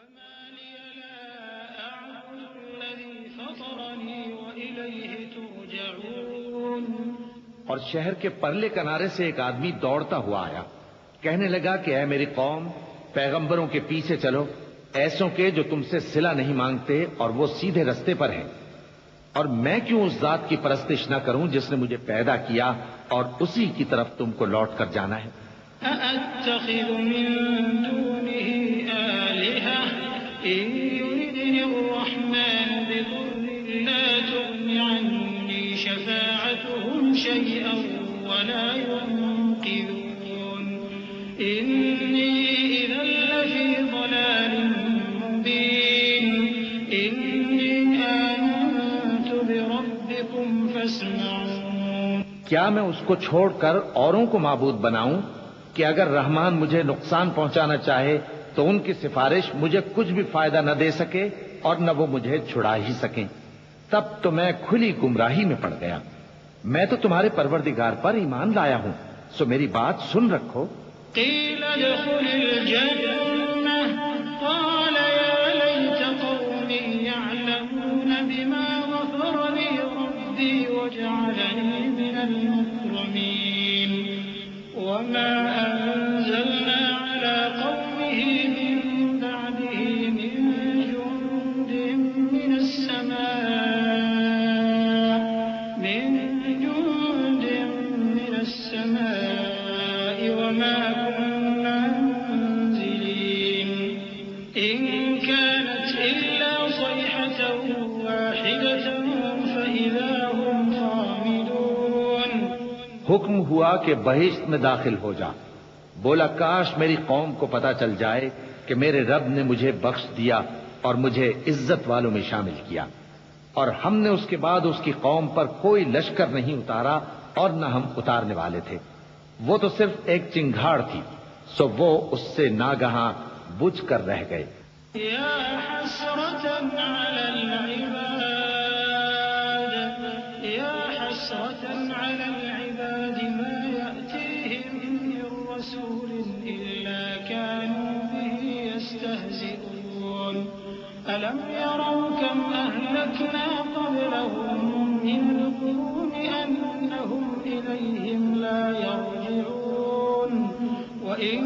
وما لي لا أعبد الذي فطرني وإليه ترجعون۔ اور شہر کے پرلے کنارے سے ایک آدمی دوڑتا ہوا آیا، کہنے لگا کہ اے میری قوم، پیغمبروں کے پیچھے چلو، ایسوں کے جو تم سے صلہ نہیں مانگتے اور وہ سیدھے رستے پر ہیں۔ اور میں کیوں اس ذات کی پرستش نہ کروں جس نے مجھے پیدا کیا اور اسی کی طرف تم کو لوٹ کر جانا ہے۔ أأتخذ من دونه آلهة إن يردني الرحمن بضر لا تغن عني شفاعتهم شيئا ولا ينقذون إني إذا لفي ضلال مبين إني آمنت بربكم فاسمعون۔ کیا میں اس کو چھوڑ کر اوروں کو معبود بناؤں کہ اگر رحمان مجھے نقصان پہنچانا چاہے تو ان کی سفارش مجھے کچھ بھی فائدہ نہ دے سکے اور نہ وہ مجھے چھڑا ہی سکیں؟ تب تو میں کھلی گمراہی میں پڑ گیا۔ میں تو تمہارے پروردگار پر ایمان لایا ہوں، سو میری بات سن رکھو۔ قیل ادخل الجنة قال يا ليت قومي يعلمون بما غفر لي ربي وجعلني من المكرمين وما أنزلنا على قومه من بعده من جند من السماء وما كنا منزلين إن كانت إلا صيحة واحدة فإذا هم خامدون۔ حکم ہوا کہ بہشت میں داخل ہو جا۔ بولا کاش میری قوم کو پتا چل جائے کہ میرے رب نے مجھے بخش دیا اور مجھے عزت والوں میں شامل کیا، اور ہم نے اس کے بعد اس کی قوم پر کوئی لشکر نہیں اتارا اور نہ ہم اتارنے والے تھے۔ وہ تو صرف ایک چنگھاڑ تھی، سو وہ اس سے ناگہاں بجھ کر رہ گئے۔ یا حسرة على العباد یا حسرة على العباد ما يأتيهم من رسول إلا كانوا به يستهزئون ألم يروا كم أهلكنا قبلهم من القرون أنهم إليهم لا يرجعون وإن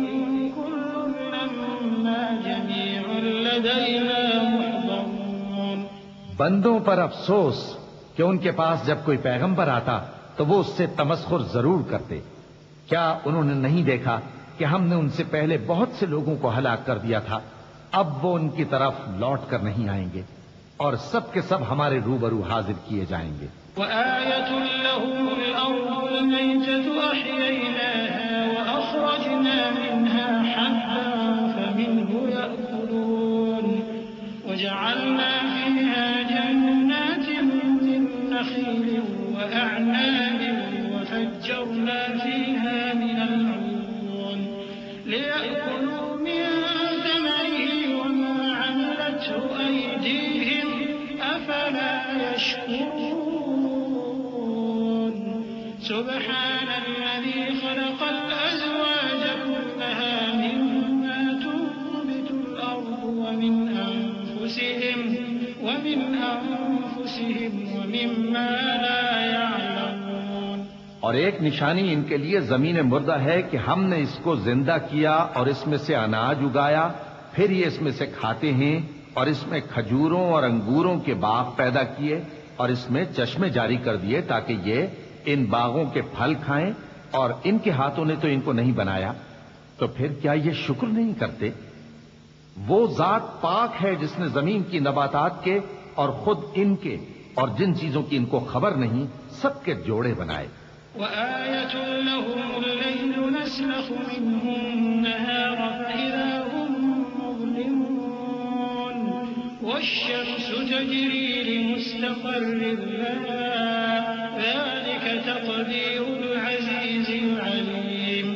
كل لما جميع لدينا محضرون۔ بندوں پر افسوس کہ ان کے پاس جب کوئی پیغمبر آتا تو وہ اس سے تمسخر ضرور کرتے۔ کیا انہوں نے نہیں دیکھا کہ ہم نے ان سے پہلے بہت سے لوگوں کو ہلاک کر دیا تھا؟ اب وہ ان کی طرف لوٹ کر نہیں آئیں گے اور سب کے سب ہمارے روبرو حاضر کیے جائیں گے۔ وآية لهم الأرض الميتة أحييناها وأخرجنا منها حبا فمنه يأكلون وجعلنا فيها جنات من نخيل وأعناب وفجرنا فيها من العيون ليأكلوا من ثمره وما عملته أيديهم أفلا يشكرون سبحان الذي خلق الأزواج كلها مما تنبت الأرض ومن أنفسهم ومما لا يعلمون۔ اور ایک نشانی ان کے لیے زمین مردہ ہے کہ ہم نے اس کو زندہ کیا اور اس میں سے اناج اگایا، پھر یہ اس میں سے کھاتے ہیں، اور اس میں کھجوروں اور انگوروں کے باغ پیدا کیے اور اس میں چشمے جاری کر دیے تاکہ یہ ان باغوں کے پھل کھائیں، اور ان کے ہاتھوں نے تو ان کو نہیں بنایا، تو پھر کیا یہ شکر نہیں کرتے؟ وہ ذات پاک ہے جس نے زمین کی نباتات کے اور خود ان کے اور جن چیزوں کی ان کو خبر نہیں سب کے جوڑے بنائے۔ وآية لهم الليل نسلخ منه النهار فإذا هم مظلمون والشمس تجري لمستقر لها ذلك تقدير العزيز العليم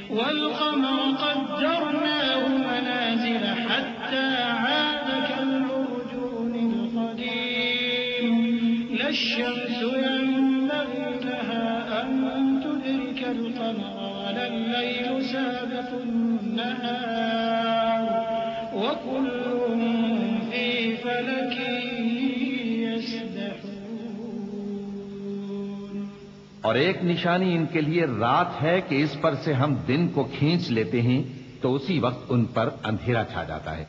والقمر قدرناه منازل حتى عاد كالعرجون القديم لا الشمس ينبغي لها أن تدرك القمر ولا الليل سابق النهار وكل فلك يسبحون. اور ایک نشانی ان کے لیے رات ہے کہ اس پر سے ہم دن کو کھینچ لیتے ہیں تو اسی وقت ان پر اندھیرا چھا جاتا ہے،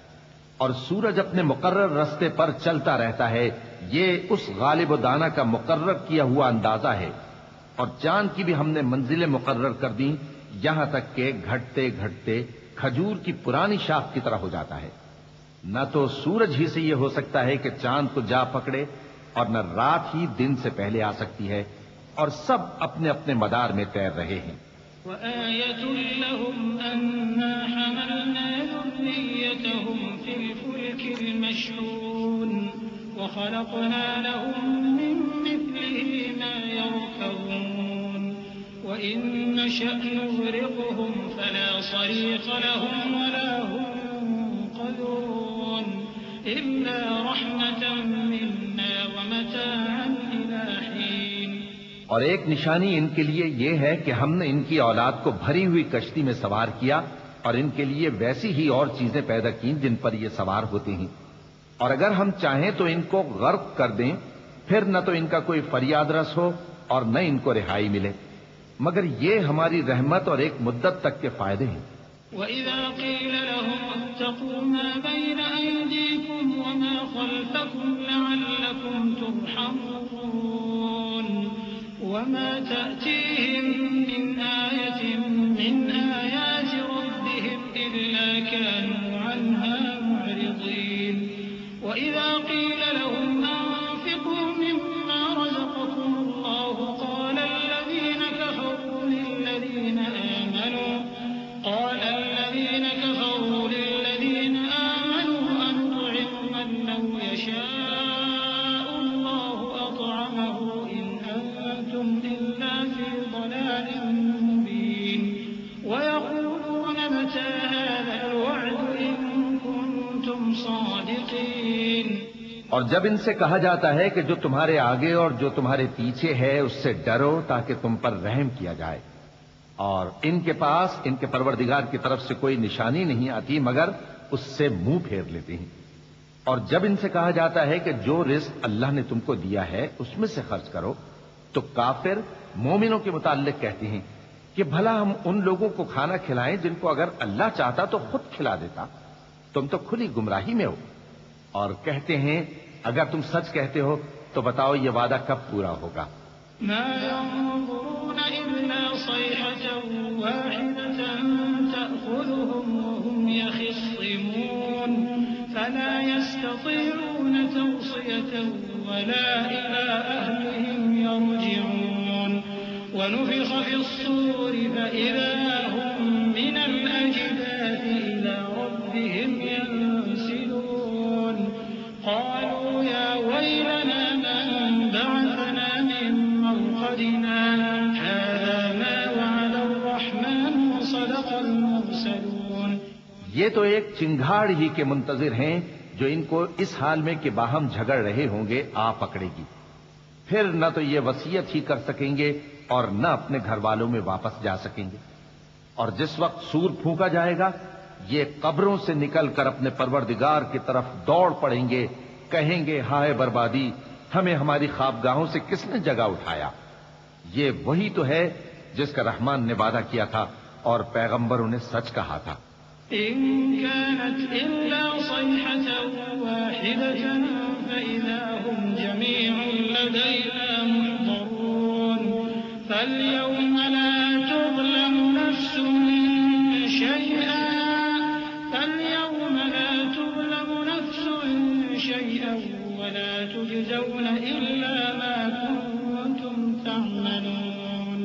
اور سورج اپنے مقرر رستے پر چلتا رہتا ہے. یہ اس غالب و دانا کا مقرر کیا ہوا اندازہ ہے. اور چاند کی بھی ہم نے منزلیں مقرر کر دیں، یہاں تک کہ گھٹتے گھٹتے کھجور کی پرانی شاخ کی طرح ہو جاتا ہے. نہ تو سورج ہی سے یہ ہو سکتا ہے کہ چاند کو جا پکڑے، اور نہ رات ہی دن سے پہلے آ سکتی ہے، اور سب اپنے اپنے مدار میں تیر رہے ہیں. وآية لهم أنا حملنا ذريتهم في الفلك المشحون وخلقنا لهم من مثله ما يركبون وإن نشأ نغرقهم فلا صريخ لهم ولا هم ينقذون إلا رحمة منا ومتاعا إلى حين. اور ایک نشانی ان کے لیے یہ ہے کہ ہم نے ان کی اولاد کو بھری ہوئی کشتی میں سوار کیا، اور ان کے لیے ویسی ہی اور چیزیں پیدا کی جن پر یہ سوار ہوتے ہیں. اور اگر ہم چاہیں تو ان کو غرق کر دیں، پھر نہ تو ان کا کوئی فریاد رس ہو اور نہ ان کو رہائی ملے، مگر یہ ہماری رحمت اور ایک مدت تک کے فائدے ہیں. وَإِذَا قِيلَ لَهُمُ اتَّقُوا مَا بَيْنَ أَيْدِيكُمْ وَمَا خَلْفَكُمْ لَعَلَّكُمْ تُرْحَمُونَ وَمَا تَأْتِيهِمْ مِنْ آيَةٍ مِنْ آيَاتِ رَبِّهِمْ إِلَّا كَانُوا عَنْهَا مُعْرِضِينَ. وَإِذَا قِيلَ لَهُمْ أَنفِقُوا مِمَّا رَزَقَكُمُ اللَّهُ قَالَ الَّذِينَ كَفَرُوا لِلَّذِينَ آمَنُوا أَنُطْعِمُ مَن لَّوْ يَشَاءُ اللَّهُ أَطْعَمَهُ إِنْ أَنتُمْ إِلَّا فِي ضَلَالٍ مُّبِينٍ. وَيَقُولُونَ مَتَىٰ هَٰذَا الْوَعْدُ إِن كُنتُمْ صَادِقِينَ. اور جب ان سے کہا جاتا ہے کہ جو تمہارے آگے اور جو تمہارے پیچھے ہے اس سے ڈرو تاکہ تم پر رحم کیا جائے، اور ان کے پاس ان کے پروردگار کی طرف سے کوئی نشانی نہیں آتی مگر اس سے منہ پھیر لیتے ہیں. اور جب ان سے کہا جاتا ہے کہ جو رزق اللہ نے تم کو دیا ہے اس میں سے خرچ کرو، تو کافر مومنوں کے متعلق کہتے ہیں کہ بھلا ہم ان لوگوں کو کھانا کھلائیں جن کو اگر اللہ چاہتا تو خود کھلا دیتا. تم تو کھلی گمراہی میں ہو. اور کہتے ہیں اگر تم سچ کہتے ہو تو بتاؤ یہ وعدہ کب پورا ہوگا. ما ينظرون إلا صيحة واحدة تأخذهم وهم يخصمون فلا يستطيعون توصية ولا إلى أهلهم يرجعون. ونفخ في الصور فإذا هم من الأجداث إلى ربهم ينسلون. قالوا يا ويلنا من بعثنا من مرقدنا هذا ما وعد الرحمن وصدق المرسلون. یہ تو ایک چنگھاڑ ہی کے منتظر ہیں جو ان کو اس حال میں کہ باہم جھگڑ رہے ہوں گے آ پکڑے گی. پھر نہ تو یہ وصیت ہی کر سکیں گے اور نہ اپنے گھر والوں میں واپس جا سکیں گے. اور جس وقت سور پھونکا جائے گا یہ قبروں سے نکل کر اپنے پروردگار کی طرف دوڑ پڑیں گے، کہیں گے ہائے بربادی، ہمیں ہماری خوابگاہوں سے کس نے جگہ اٹھایا. یہ وہی تو ہے جس کا رحمان نے وعدہ کیا تھا اور پیغمبروں نے سچ کہا تھا. إن كانت إلا صيحة واحدة فإذا هم جميع لدينا محضرون. فاليوم لا تظلم نفس شيئا ولا تجزون إلا ما كنتم تعملون.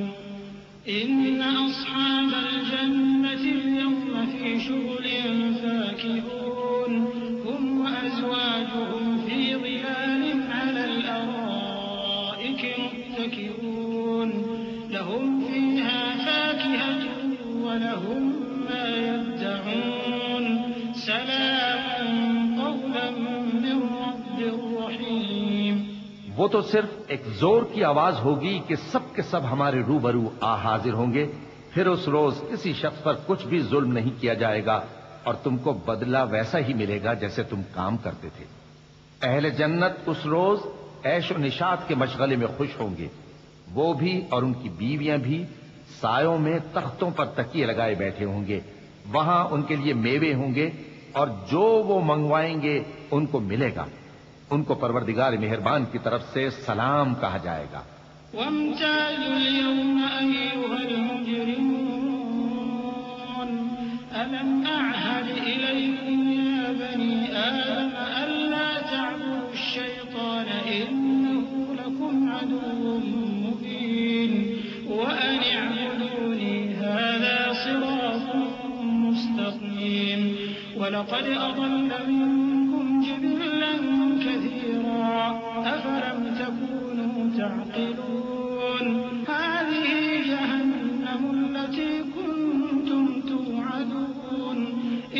إن أصحاب الجنة اليوم في شغل فاكهون هم وأزواجهم في ظلال على الأرائك متكئون لهم فيها فاكهة ولهم ما يدعون. سلام قولا من رب رحيم. وہ تو صرف ایک زور کی آواز ہوگی کہ سب کے سب ہمارے روبرو آ حاضر ہوں گے. پھر اس روز کسی شخص پر کچھ بھی ظلم نہیں کیا جائے گا اور تم کو بدلہ ویسا ہی ملے گا جیسے تم کام کرتے تھے. اہل جنت اس روز عیش و نشاط کے مشغلے میں خوش ہوں گے، وہ بھی اور ان کی بیویاں بھی سایوں میں تختوں پر تکیے لگائے بیٹھے ہوں گے، وہاں ان کے لیے میوے ہوں گے اور جو وہ منگوائیں گے ان کو ملے گا، ان کو پروردگار مہربان کی طرف سے سلام کہا جائے گا۔ وامتازوا اليوم أيها المجرمون ألم أعهد إليكم يا بني آدم ألا تعبدوا الشيطان إنه لكم عدو مبين وأن اعبدوني هذا صراط مستقيم ولقد أضل منكم جبلا كثيرا أفلم تكونوا تعقلون هذه جهنم التي كنتم توعدون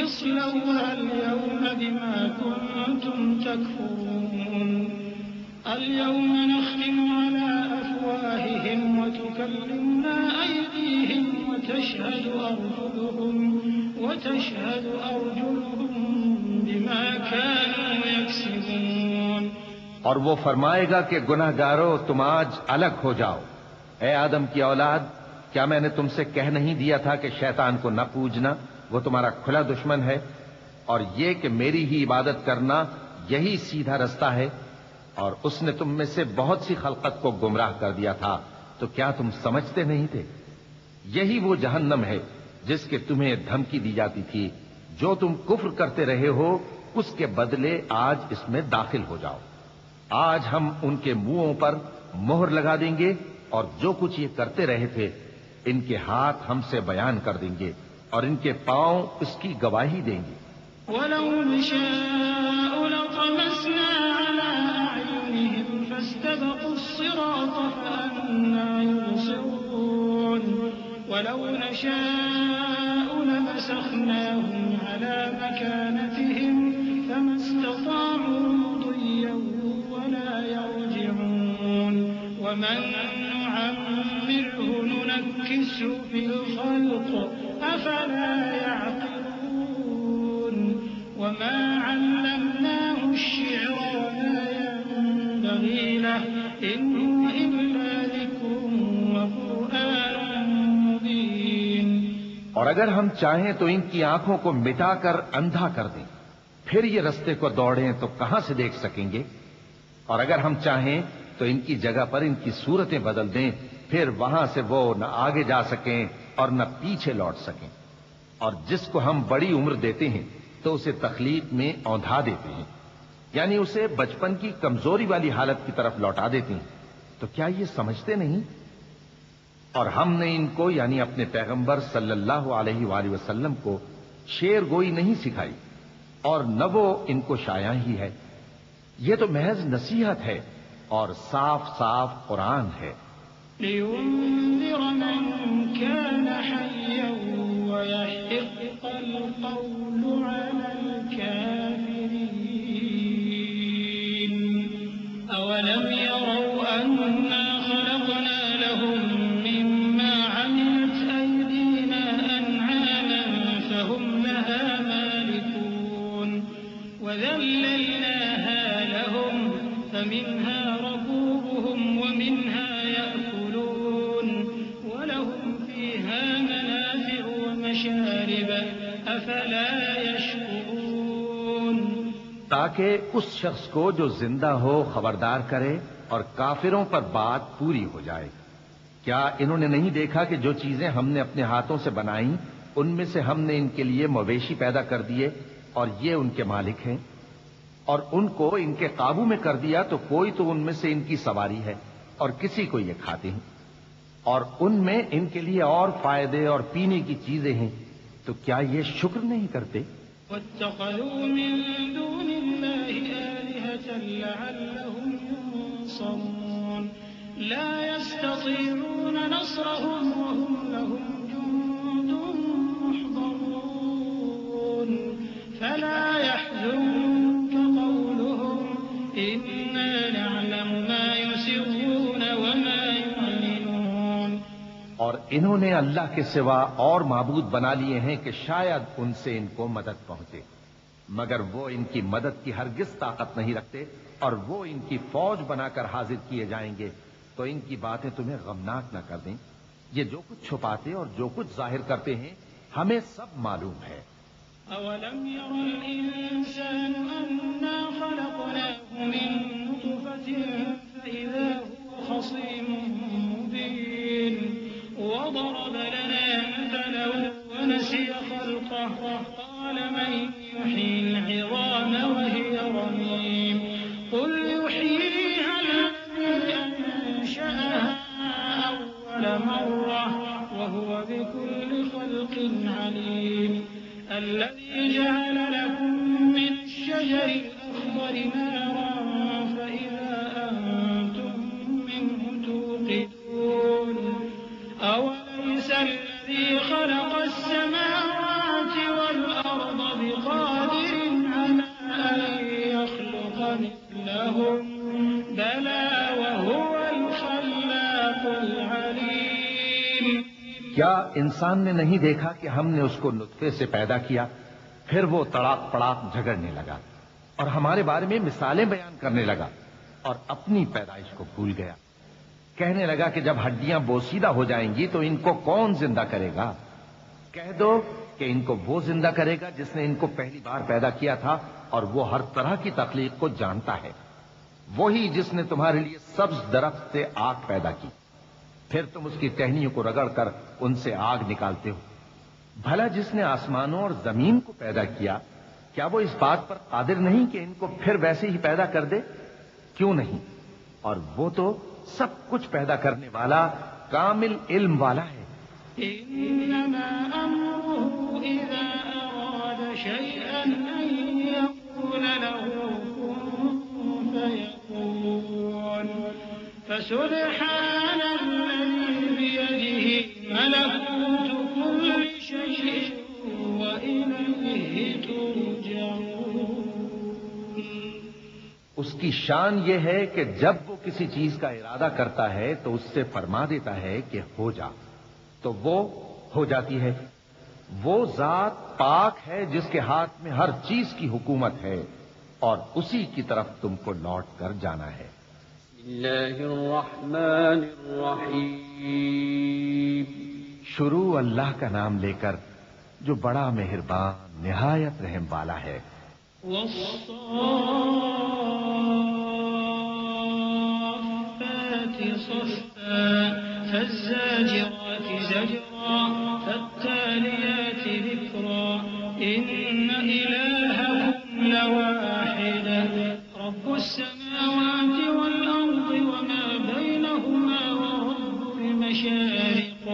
اصلوها اليوم بما كنتم تكفرون اليوم نختم على أفواههم وتكلمنا أيديهم وتشهد أرجلهم بما كانوا يكسبون۔ اور وہ فرمائے گا کہ گناہ گارو تم آج الگ ہو جاؤ۔ اے آدم کی اولاد، کیا میں نے تم سے کہہ نہیں دیا تھا کہ شیطان کو نہ پوجنا، وہ تمہارا کھلا دشمن ہے، اور یہ کہ میری ہی عبادت کرنا یہی سیدھا رستہ ہے، اور اس نے تم میں سے بہت سی خلقت کو گمراہ کر دیا تھا، تو کیا تم سمجھتے نہیں تھے؟ یہی وہ جہنم ہے جس کے تمہیں دھمکی دی جاتی تھی، جو تم کفر کرتے رہے ہو اس کے بدلے آج اس میں داخل ہو جاؤ۔ آج ہم ان کے منہوں پر مہر لگا دیں گے، اور جو کچھ یہ کرتے رہے تھے ان کے ہاتھ ہم سے بیان کر دیں گے، اور ان کے پاؤں اس کی گواہی دیں گے۔ وَلَوْ نَشَاءُ لَطَمَسْنَا عَلَىٰ أَعْيُنِهِمْ فَاسْتَبَقُوا الصِّرَاطَ فَأَنَّىٰ يُبْصِرُونَ وَلَوْ نَشَاءُ لَمَسَخْنَاهُمْ عَلَىٰ مَكَانَتِهِمْ فَمَا اسْتَطَاعُوا مُضِيًّا وَلَا يَرْجِعُونَ وَمَن نُّعَمِّرْهُ نُنَكِّسْهُ فِي الْخَلْقِ أَفَلَا يَعْقِلُونَ وَمَا عَلَّمْنَاهُ الشِّعْرَ وَمَا يَنبَغِي لَهُ إِنْ هُوَ إِلَّا ذِكْرٌ وَقُرْآنٌ مُّبِينٌ۔ اور اگر ہم چاہیں تو ان کی آنکھوں کو مٹا کر اندھا کر دیں، پھر یہ رستے کو دوڑیں تو کہاں سے دیکھ سکیں گے؟ اور اگر ہم چاہیں تو ان کی جگہ پر ان کی صورتیں بدل دیں، پھر وہاں سے وہ نہ آگے جا سکیں اور نہ پیچھے لوٹ سکیں۔ اور جس کو ہم بڑی عمر دیتے ہیں تو اسے تخلیق میں اوندھا دیتے ہیں، یعنی اسے بچپن کی کمزوری والی حالت کی طرف لوٹا دیتے ہیں، تو کیا یہ سمجھتے نہیں؟ اور ہم نے ان کو یعنی اپنے پیغمبر صلی اللہ علیہ وآلہ وسلم کو شعر گوئی نہیں سکھائی، اور نہ وہ ان کو شایع ہی ہے، یہ تو محض نصیحت ہے اور صاف صاف قرآن ہے۔ لِيُنذِرَ مَن كَانَ حَيًّا وَيَحِقَّ الْقَوْلُ عَلَى الْكَافِرِينَ أَوَلَمْ يَرَوْا أَنَّا خَلَقْنَا لَهُم مِّمَّا عَمِلَتْ أَيْدِينَا أَنْعَامًا فَهُمْ لَهَا مَالِكُونَ وَذَلَّلْنَاهَا لَهُمْ فَمِنْهَا رَكُوبُهُمْ وَمِنْهَا يَأْكُلُونَ وَلَهُمْ فِيهَا مَنَافِعُ وَمَشَارِبُ أَفَلَا يَشْكُرُونَ۔ تاکہ اس شخص کو جو زندہ ہو خبردار کرے اور کافروں پر بات پوری ہو جائے۔ کیا انہوں نے نہیں دیکھا کہ جو چیزیں ہم نے اپنے ہاتھوں سے بنائیں ان میں سے ہم نے ان کے لیے مویشی پیدا کر دیے اور یہ ان کے مالک ہیں، اور ان کو ان کے قابو میں کر دیا تو کوئی تو ان میں سے ان کی سواری ہے اور کسی کو یہ کھاتے ہیں، اور ان میں ان کے لیے اور فائدے اور پینے کی چیزیں ہیں، تو کیا یہ شکر نہیں کرتے؟ وَاتَّخَذُوا مِن دُونِ اللَّهِ آلِهَةً لَّعَلَّهُمْ يُنصَرُونَ لَا يَسْتَطِيعُونَ نَصْرَهُمْ وَهُمْ لَهُمْ جُندٌ مُّحْضَرُونَ فَلَا يَحْزُنكَ قَوْلُهُمْ إِنَّا نَعْلَمُ مَا يُسِرُّونَ وَمَا يُعْلِنُونَ۔ اور انہوں نے اللہ کے سوا اور معبود بنا لیے ہیں کہ شاید ان سے ان کو مدد پہنچے، مگر وہ ان کی مدد کی ہرگز طاقت نہیں رکھتے، اور وہ ان کی فوج بنا کر حاضر کیے جائیں گے تو ان کی باتیں تمہیں غمناک نہ کر دیں۔ یہ جو کچھ چھپاتے اور جو کچھ ظاہر کرتے ہیں ہمیں سب معلوم ہے۔ أولم ير الإنسان أنا خلقناه من نطفة فإذا هو خصيم مبين وضرب لنا مثلا ونسي خلقه قال من يحيي العظام وهي رميم قل يحييها الذي أنشأها أول مرة وهو بكل خلق عليم الذي جعل لكم من الشجر الأخضر نارا فإذا أنتم منه توقدون أوليس الذي خلق السماوات والأرض بقادر على أن يخلق مثلهم بلى وهو الخلاق العليم۔ کیا انسان نے نہیں دیکھا کہ ہم نے اس کو نطفے سے پیدا کیا، پھر وہ تڑاک پڑاک جھگڑنے لگا اور ہمارے بارے میں مثالیں بیان کرنے لگا اور اپنی پیدائش کو بھول گیا۔ کہنے لگا کہ جب ہڈیاں بوسیدہ ہو جائیں گی تو ان کو کون زندہ کرے گا؟ کہہ دو کہ ان کو وہ زندہ کرے گا جس نے ان کو پہلی بار پیدا کیا تھا، اور وہ ہر طرح کی تخلیق کو جانتا ہے۔ وہی جس نے تمہارے لیے سبز درخت سے آگ پیدا کی، پھر تم اس کی ٹہنیوں کو رگڑ کر ان سے آگ نکالتے ہو۔ بھلا جس نے آسمانوں اور زمین کو پیدا کیا، کیا وہ اس بات پر قادر نہیں کہ ان کو پھر ویسے ہی پیدا کر دے؟ کیوں نہیں؟ اور وہ تو سب کچھ پیدا کرنے والا، کامل علم والا ہے۔ إنما أمره إذا أراد شيئا أن يقول له كن فيكون فسبحان الذي بيده ملكوت كل شيء وإليه ترجعون۔ اس کی شان یہ ہے کہ جب وہ کسی چیز کا ارادہ کرتا ہے تو اس سے فرما دیتا ہے کہ ہو جا، تو وہ ہو جاتی ہے۔ وہ ذات پاک ہے جس کے ہاتھ میں ہر چیز کی حکومت ہے، اور اسی کی طرف تم کو لوٹ کر جانا ہے۔ بسم اللہ الرحمن الرحیم۔ شروع اللہ کا نام لے کر جو بڑا مہربان نہایت رحم والا ہے۔ والصافات صفا فالزاجرات زجرا فالتاليات ذكرا إن إلهكم لواحد رب السماوات والأرض وما بينهما ورب المشارق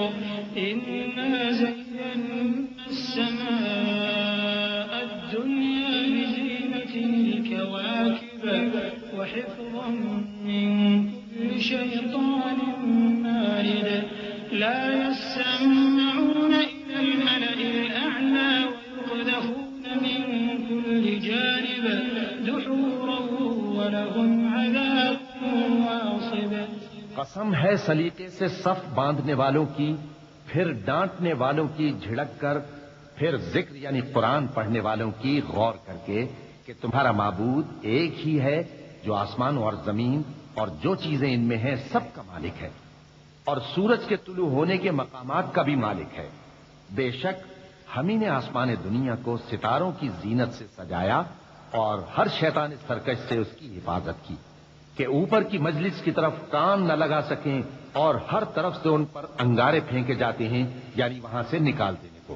إنا زينا السماء الدنيا بزينة الكواكب وحفظا من كل شيطان مارد لا يسمعون إلى الملأ الأعلى ويقذفون من كل جانب دحورا ولهم عذاب واصب۔ قسم ہے سلیقے سے صف باندھنے والوں کی، پھر ڈانٹنے والوں کی جھڑک کر، پھر ذکر یعنی قرآن پڑھنے والوں کی غور کر کے کہ تمہارا معبود ایک ہی ہے جو آسمان اور زمین اور جو چیزیں ان میں ہیں سب کا مالک ہے، اور سورج کے طلوع ہونے کے مقامات کا بھی مالک ہے۔ بے شک ہم ہی نے آسمان دنیا کو ستاروں کی زینت سے سجایا اور ہر شیطان سرکش سے اس کی حفاظت کی کہ اوپر کی مجلس کی طرف کان نہ لگا سکیں، اور ہر طرف سے ان پر انگارے پھینکے جاتے ہیں، یعنی وہاں سے نکال دینے کو،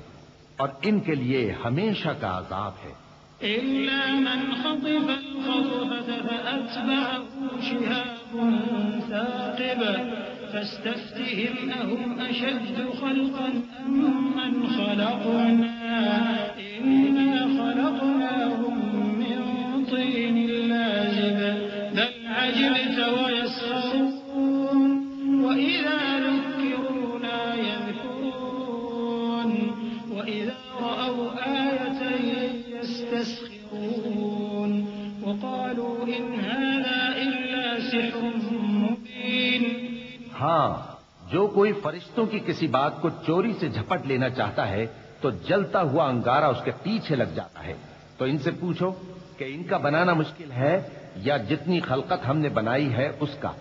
اور ان کے لیے ہمیشہ کا عذاب ہے۔ إلا من خطف الخطفة فأتبعه شهاب ثاقب فاستفتهم أهم أشد خلقا أم من خلقنا إنا خلقناهم من طين لازب بل عجبت ويسخرون وإذا ذكروا لا يذكرون وإذا رأوا آية يستسخرون وقالوا إن هذا إلا سحر مبين۔ ہاں، جو کوئی فرشتوں کی کسی بات کو چوری سے جھپٹ لینا چاہتا ہے تو جلتا ہوا انگارہ اس کے پیچھے لگ جاتا ہے، تو ان سے پوچھو کہ ان کا بنانا مشکل ہے یا جتنی خلقت ہم نے بنائی ہے اس کا؟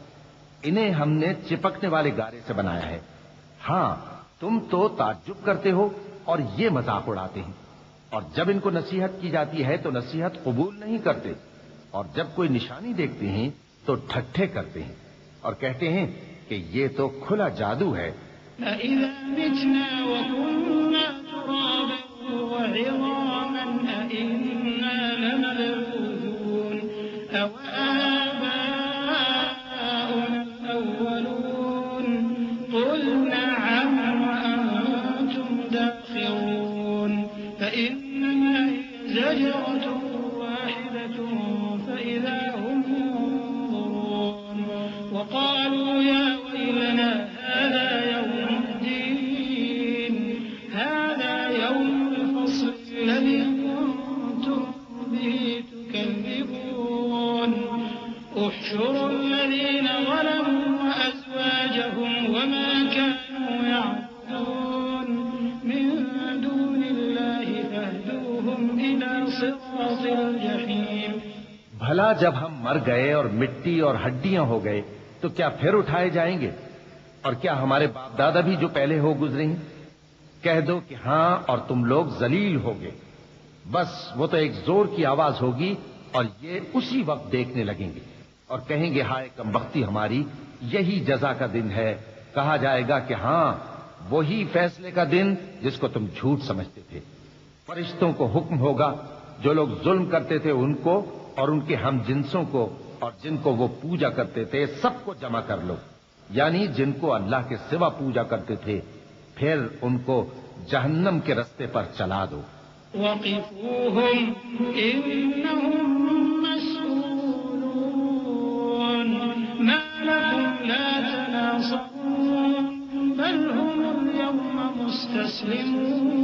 انہیں ہم نے چپکنے والے گارے سے بنایا ہے۔ ہاں تم تو تعجب کرتے ہو اور یہ مذاق اڑاتے ہیں، اور جب ان کو نصیحت کی جاتی ہے تو نصیحت قبول نہیں کرتے، اور جب کوئی نشانی دیکھتے ہیں تو ٹھٹھے کرتے ہیں اور کہتے ہیں کہ یہ تو کھلا جادو ہے۔ أَإِذَا مِتْنَا وَكُنَّا تُرَابًا وَعِظَامًا أَإِنَّا لَمَبْعُوثُونَ أَوْ آبَاؤُنَا الْأَوَّلُونَ قُلْ نَعَمْ وَأَنْتُمْ دَاخِرُونَ فَإِنَّمَا هِيَ زَجْرَةٌ وَاحِدَةٌ فَإِذَا هُمْ يَنظُرُونَ وَقَالُوا يَا وَيْلَنَا هذا يوم الدين هذا يوم الفصل الذي كنتم به تكذبون احشروا الذين ظلموا وأزواجهم وما كانوا يعبدون من دون الله فاهدوهم إلى صراط الجحيم۔ بھلا جب ہم مر گئے اور مٹی اور ہڈیاں ہو گئے تو کیا پھر اٹھائے جائیں گے؟ اور کیا ہمارے باپ دادا بھی جو پہلے ہو گزرے ہیں؟ کہہ دو کہ ہاں اور تم لوگ ذلیل ہوگے۔ بس وہ تو ایک زور کی آواز ہوگی اور یہ اسی وقت دیکھنے لگیں گے اور کہیں گے ہائے کمبختی ہماری، یہی جزا کا دن ہے۔ کہا جائے گا کہ ہاں وہی فیصلے کا دن جس کو تم جھوٹ سمجھتے تھے۔ فرشتوں کو حکم ہوگا جو لوگ ظلم کرتے تھے ان کو اور ان کے ہم جنسوں کو اور جن کو وہ پوجا کرتے تھے سب کو جمع کر لو، یعنی جن کو اللہ کے سوا پوجا کرتے تھے، پھر ان کو جہنم کے رستے پر چلا دو۔ وقفوهم إنهم مسؤولون ما لكم لا تناصرون بل هم اليوم مستسلمون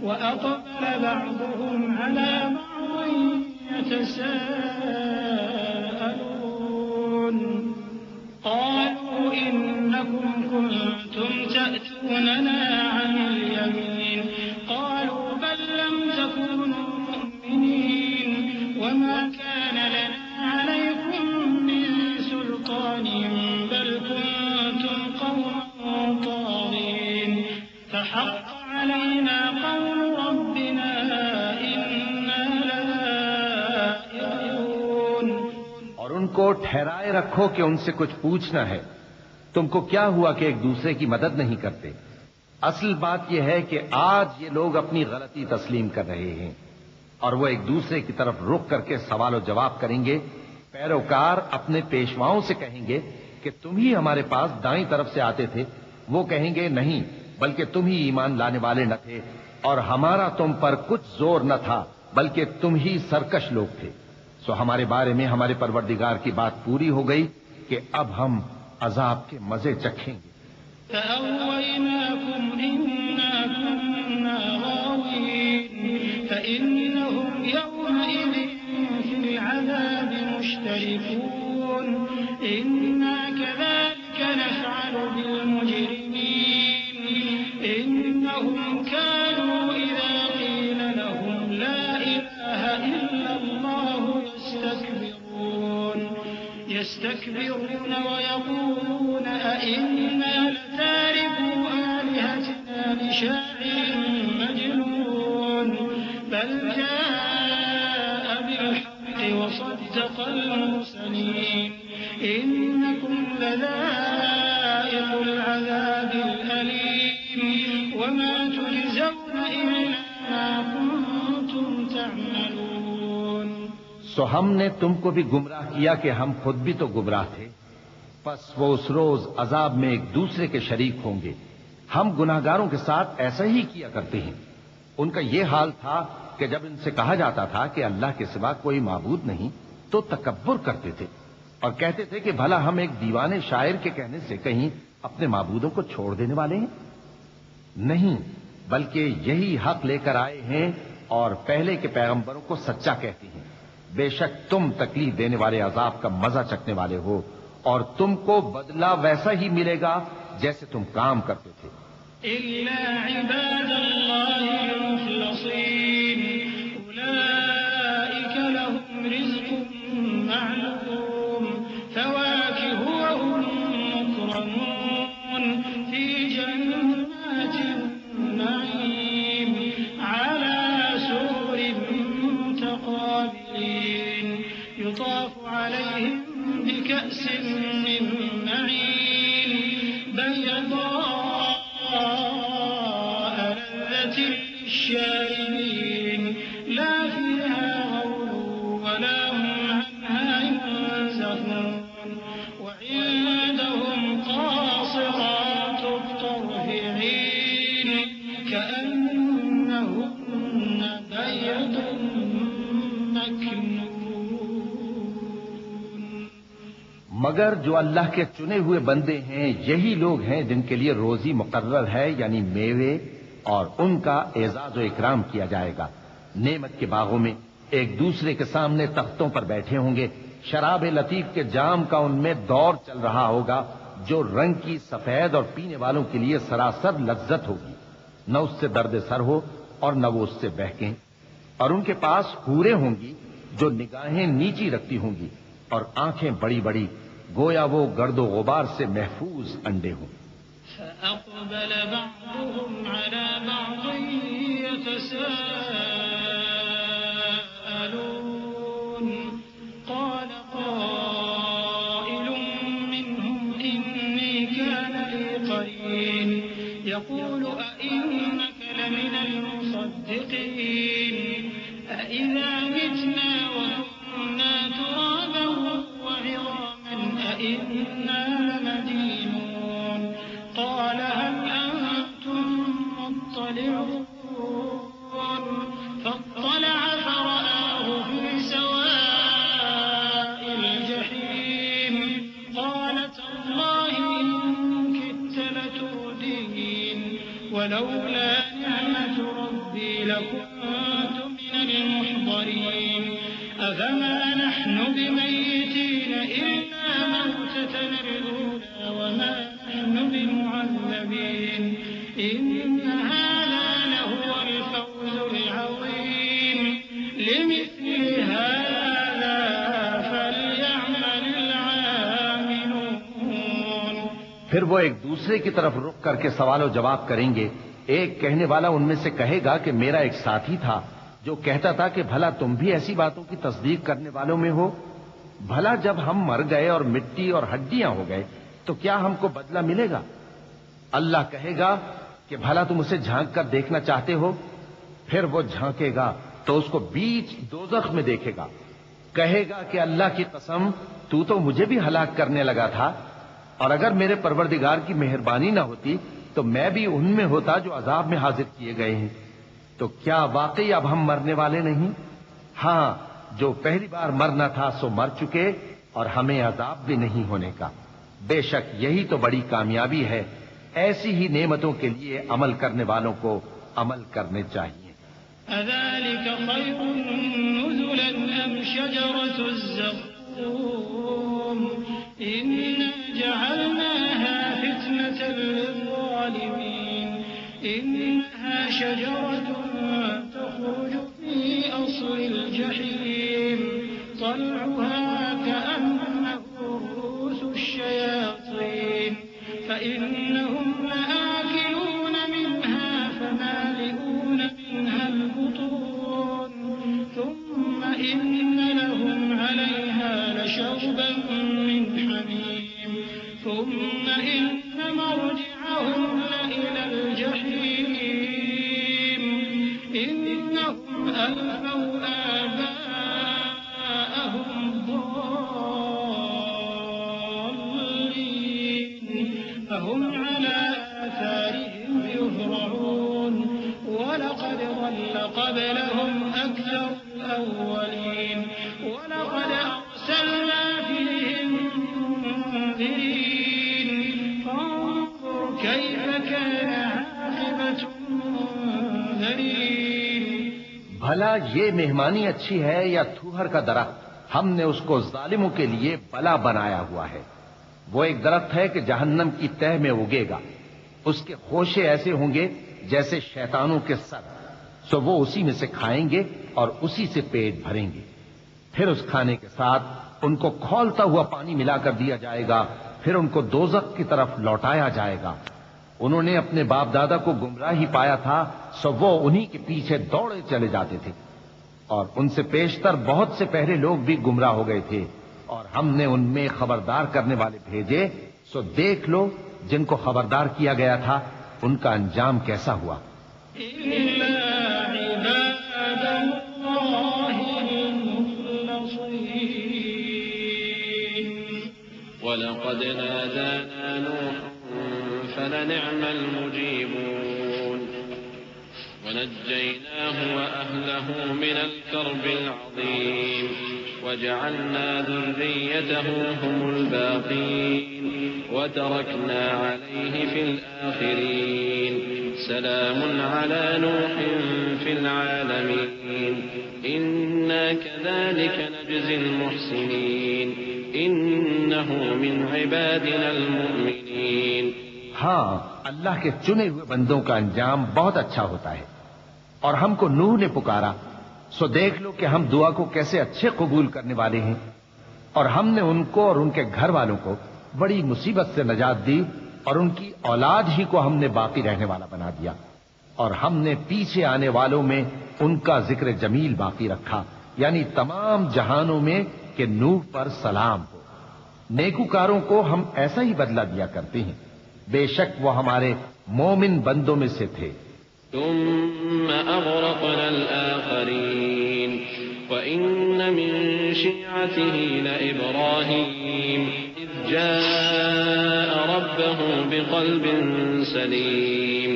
وأقبل بعضهم على بعض يتساءلون قالوا إنكم كنتم تأتوننا عن اليمين قالوا بل لم تكونوا مؤمنين وما كان لنا عليكم من سلطان بل كنتم قوما طاغين فحق علينا قول ربنا إنا لذائقون۔ اور ان کو ٹھہرائے رکھو کہ ان سے کچھ پوچھنا ہے۔ تم کو کیا ہوا کہ ایک دوسرے کی مدد نہیں کرتے؟ اصل بات یہ ہے کہ آج یہ لوگ اپنی غلطی تسلیم کر رہے ہیں اور وہ ایک دوسرے کی طرف رخ کر کے سوال و جواب کریں گے۔ پیروکار اپنے پیشواؤں سے کہیں گے کہ تم ہی ہمارے پاس دائیں طرف سے آتے تھے۔ وہ کہیں گے نہیں، بلکہ تم ہی ایمان لانے والے نہ تھے اور ہمارا تم پر کچھ زور نہ تھا، بلکہ تم ہی سرکش لوگ تھے۔ سو ہمارے بارے میں ہمارے پروردگار کی بات پوری ہو گئی کہ اب ہم عذاب کے مزے چکھیں گے۔ فأغويناكم إنا كنا غاوين فإنهم يومئذ في العذاب مشتركون إنا كذلك نفعل بالمجرمين إنهم كانوا إذا قيل لهم لا إله إلا الله يستكبرون ويقولون أئنا لتاركو آلهتنا لشاعر مجنون بل جاء بالحق وصدق المرسلين إنكم لذائق العذاب الأليم وما تجزون إلا ما كنتم تعملون۔ سو ہم نے تم کو بھی گمراہ کیا کہ ہم خود بھی تو گمراہ تھے، پس وہ اس روز عذاب میں ایک دوسرے کے شریک ہوں گے۔ ہم گناہگاروں کے ساتھ ایسا ہی کیا کرتے ہیں۔ ان کا یہ حال تھا کہ جب ان سے کہا جاتا تھا کہ اللہ کے سوا کوئی معبود نہیں تو تکبر کرتے تھے اور کہتے تھے کہ بھلا ہم ایک دیوانے شاعر کے کہنے سے کہیں اپنے معبودوں کو چھوڑ دینے والے ہیں؟ نہیں، بلکہ یہی حق لے کر آئے ہیں اور پہلے کے پیغمبروں کو سچا کہتے ہیں۔ بے شک تم تکلیف دینے والے عذاب کا مزہ چکھنے والے ہو اور تم کو بدلہ ویسا ہی ملے گا جیسے تم کام کرتے تھے۔ إلا عباد الله المخلصين متقابلين يطاف عليهم بكأس من معين بيضاء لذة للشاربين لا فيها غول ولا هم عنها ينزفون وعندهم قاصرات الطرف عين كأنهن بيض مكنون. مگر جو اللہ کے چنے ہوئے بندے ہیں یہی لوگ ہیں جن کے لیے روزی مقرر ہے، یعنی میوے، اور ان کا اعزاز و اکرام کیا جائے گا. نعمت کے باغوں میں ایک دوسرے کے سامنے تختوں پر بیٹھے ہوں گے. شراب لطیف کے جام کا ان میں دور چل رہا ہوگا جو رنگ کی سفید اور پینے والوں کے لیے سراسر لذت ہوگی. نہ اس سے درد سر ہو اور نہ وہ اس سے بہکیں. اور ان کے پاس حوریں ہوں گی جو نگاہیں نیچی رکھتی ہوں گی اور آنکھیں بڑی بڑی، گویا وہ گرد و غبار سے محفوظ انڈے ہوں. فأقبل بعضهم على بعض يتساءلون قال قائل منهم إني كان لي قرين يقول أئنك لمن المصدقين أئذا متنا وكنا ترابا وعظاما أئنا لمدينون قال هل أنتم مطلعون فاطلع فرآه في سواء الجحيم قال تالله إن كدت لتردين ولولا نعمة ربي لكنت من المحضرين أفما نحن بميتين إلا موتتنا الأولى وما نحن بمعذبين إن هذا لهو الفوز العظيم لمثل هذا فليعمل العاملون. پھر وہ ایک دوسرے کی طرف رخ کر کے سوال و جواب کریں گے. ایک کہنے والا ان میں سے کہے گا کہ میرا ایک ساتھی تھا جو کہتا تھا کہ بھلا تم بھی ایسی باتوں کی تصدیق کرنے والوں میں ہو. بھلا جب ہم مر گئے اور مٹی اور ہڈیاں ہو گئے تو کیا ہم کو بدلہ ملے گا؟ اللہ کہے گا کہ بھلا تم اسے جھانک کر دیکھنا چاہتے ہو؟ پھر وہ جھانکے گا تو اس کو بیچ دوزخ میں دیکھے گا. کہے گا کہ اللہ کی قسم تو مجھے بھی ہلاک کرنے لگا تھا، اور اگر میرے پروردگار کی مہربانی نہ ہوتی تو میں بھی ان میں ہوتا جو عذاب میں حاضر کیے گئے ہیں. تو کیا واقعی اب ہم مرنے والے نہیں؟ ہاں، جو پہلی بار مرنا تھا سو مر چکے اور ہمیں عذاب بھی نہیں ہونے کا. بے شک یہی تو بڑی کامیابی ہے. ایسی ہی نعمتوں کے لیے عمل کرنے والوں کو عمل کرنے چاہیے. أذلك خير نزلا أم شجرة الزقوم إنا جعلناها فتنة للظالمين إنها شجرة تخرج في أصل الجحيم طلعها كأنه رؤوس الشياطين فإنهم لآكلون منها فمالئون منها البطون ثم إن لهم عليها لشوبا من حميم ثم إن مرجعهم لإلى الجحيم إنهم ألفوا آباءهم ضالين فهم على آثارهم يهرعون ولقد ضل قبلهم أكثر الأولين ولقد أرسلنا فيهم منذرين فانظر كيف كان عاقبة المنذرين. بھلا یہ مہمانی اچھی ہے یا تھوہر کا درخت؟ ہم نے اس کو ظالموں کے لیے بلا بنایا ہوا ہے. وہ ایک درخت ہے کہ جہنم کی تہ میں اگے گا. اس کے خوشے ایسے ہوں گے جیسے شیطانوں کے سر، سو وہ اسی میں سے کھائیں گے اور اسی سے پیٹ بھریں گے. پھر اس کھانے کے ساتھ ان کو کھولتا ہوا پانی ملا کر دیا جائے گا. پھر ان کو دوزخ کی طرف لوٹایا جائے گا. انہوں نے اپنے باپ دادا کو گمراہی پایا تھا، سو وہ انہی کے پیچھے دوڑے چلے جاتے تھے. اور ان سے پیشتر بہت سے پہلے لوگ بھی گمراہ ہو گئے تھے، اور ہم نے ان میں خبردار کرنے والے بھیجے، سو دیکھ لو جن کو خبردار کیا گیا تھا ان کا انجام کیسا ہوا۔ وَلَقَدْ نَادَانَا نُوحٌ فَلَنِعْمَ الْمُجِيبُونَ وَنَجَّيْنَاهُ وَأَهْلَهُ مِنَ الْكَرْبِ الْعَظِيمِ وَجَعَلْنَا ذُرِّيَّتَهُ هُمُ الْبَاقِينَ وَتَرَكْنَا عَلَيْهِ فِي الْآخِرِينَ سَلَامٌ عَلَى نُوحٍ فِي الْعَالَمِينَ إِنَّا كَذَلِكَ نَجْزِي الْمُحْسِنِينَ إِنَّهُ مِنْ عِبَادِنَا الْمُؤْمِنِينَ۔ ہاں، اللہ کے چنے ہوئے بندوں کا انجام بہت اچھا ہوتا ہے۔ اور ہم کو نوح نے پکارا، سو دیکھ لو کہ ہم دعا کو کیسے اچھے قبول کرنے والے ہیں، اور ہم نے ان کو اور ان کے گھر والوں کو بڑی مصیبت سے نجات دی، اور ان کی اولاد ہی کو ہم نے باقی رہنے والا بنا دیا، اور ہم نے پیچھے آنے والوں میں ان کا ذکر جمیل باقی رکھا، یعنی تمام جہانوں میں کہ نوح پر سلام ہو۔ نیکوکاروں کو ہم ایسا ہی بدلہ دیا کرتے ہیں، بے شک وہ ہمارے مومن بندوں میں سے تھے۔ ثم أغرقنا الآخرين وإن من شيعته لإبراهيم إذ جاء ربه بقلب سليم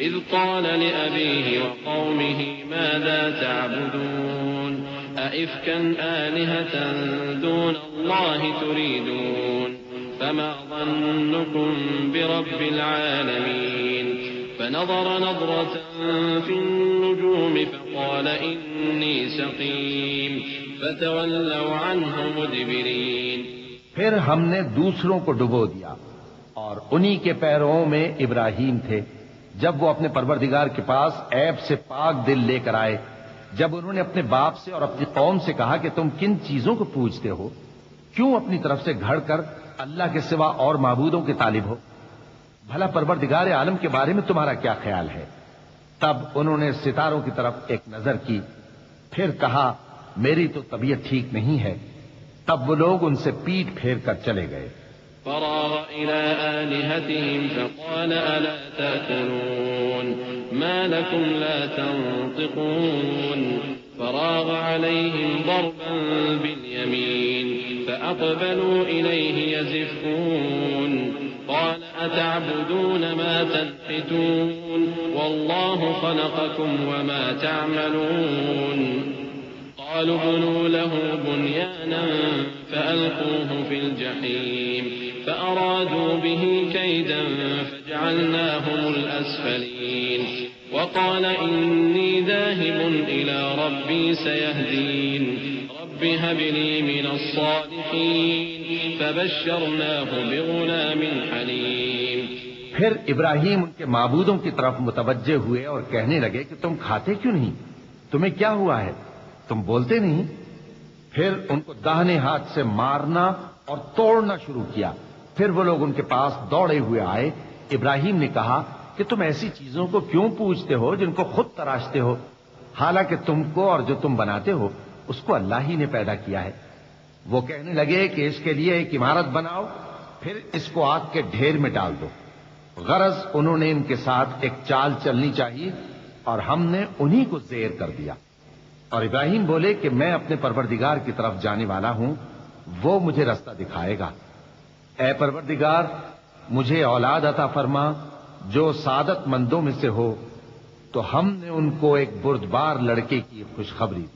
إذ قال لأبيه وقومه ماذا تعبدون أئفكا آلهة دون الله تريدون فما ظنكم برب العالمين فنظر نظرة في النجوم فقال إني سقيم فتولوا عنه مدبرين۔ پھر ہم نے دوسروں کو ڈبو دیا، اور انہی کے پیروں میں ابراہیم تھے جب وہ اپنے پروردگار کے پاس عیب سے پاک دل لے کر آئے، جب انہوں نے اپنے باپ سے اور اپنی قوم سے کہا کہ تم کن چیزوں کو پوجتے ہو، کیوں اپنی طرف سے گھڑ کر اللہ کے سوا اور معبودوں کے طالب ہو، بھلا پروردگار عالم کے بارے میں تمہارا کیا خیال ہے؟ تب انہوں نے ستاروں کی طرف ایک نظر کی، پھر کہا میری تو طبیعت ٹھیک نہیں ہے، تب وہ لوگ ان سے پیٹ پھیر کر چلے گئے۔ فراغ إلى آلهتهم فقال ألا تأكلون ما لكم لا تنطقون فراغ عليهم ضربا باليمين فأقبلوا إليه يزفون قال أتعبدون ما تنحتون والله خلقكم وما تعملون قالوا ابنوا له بنيانا فألقوه في الجحيم فأرادوا به كيدا فجعلناهم الأسفلين وقال إني ذاهب إلى ربي سيهدين رب هب لي من الصالحين فبشرناه بغلام حليم۔ پھر ابراہیم ان کے معبودوں کی طرف متوجہ ہوئے اور کہنے لگے کہ تم کھاتے کیوں نہیں؟ تمہیں کیا ہوا ہے؟ تم بولتے نہیں؟ پھر ان کو داہنے ہاتھ سے مارنا اور توڑنا شروع کیا۔ پھر وہ لوگ ان کے پاس دوڑے ہوئے آئے۔ ابراہیم نے کہا کہ تم ایسی چیزوں کو کیوں پوجتے ہو جن کو خود تراشتے ہو، حالانکہ تم کو اور جو تم بناتے ہو اس کو اللہ ہی نے پیدا کیا ہے۔ وہ کہنے لگے کہ اس کے لیے ایک عمارت بناؤ، پھر اس کو آگ کے ڈھیر میں ڈال دو۔ غرض انہوں نے ان کے ساتھ ایک چال چلنی چاہیے، اور ہم نے انہی کو زیر کر دیا۔ اور ابراہیم بولے کہ میں اپنے پروردگار کی طرف جانے والا ہوں، وہ مجھے رستہ دکھائے گا۔ اے پروردگار، مجھے اولاد عطا فرما جو سعادت مندوں میں سے ہو۔ تو ہم نے ان کو ایک بردبار لڑکے کی خوشخبری دی۔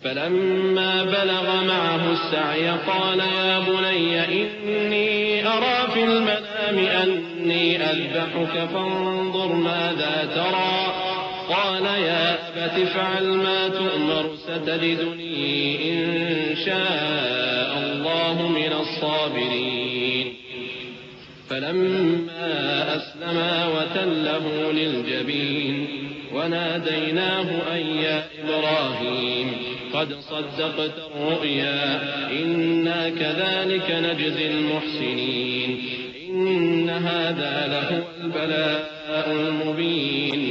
فلما بلغ معه السعي قال يا بني إني أرى في المنام أني أذبحك فانظر ماذا ترى قال يا أبت افعل ما تؤمر ستجدني إن شاء الله من الصابرين فلما أسلما وتله للجبين وناديناه أن يا إبراهيم قد صدقت الرؤيا إنا كذلك نجزي المحسنين إن هذا لهو البلاء المبين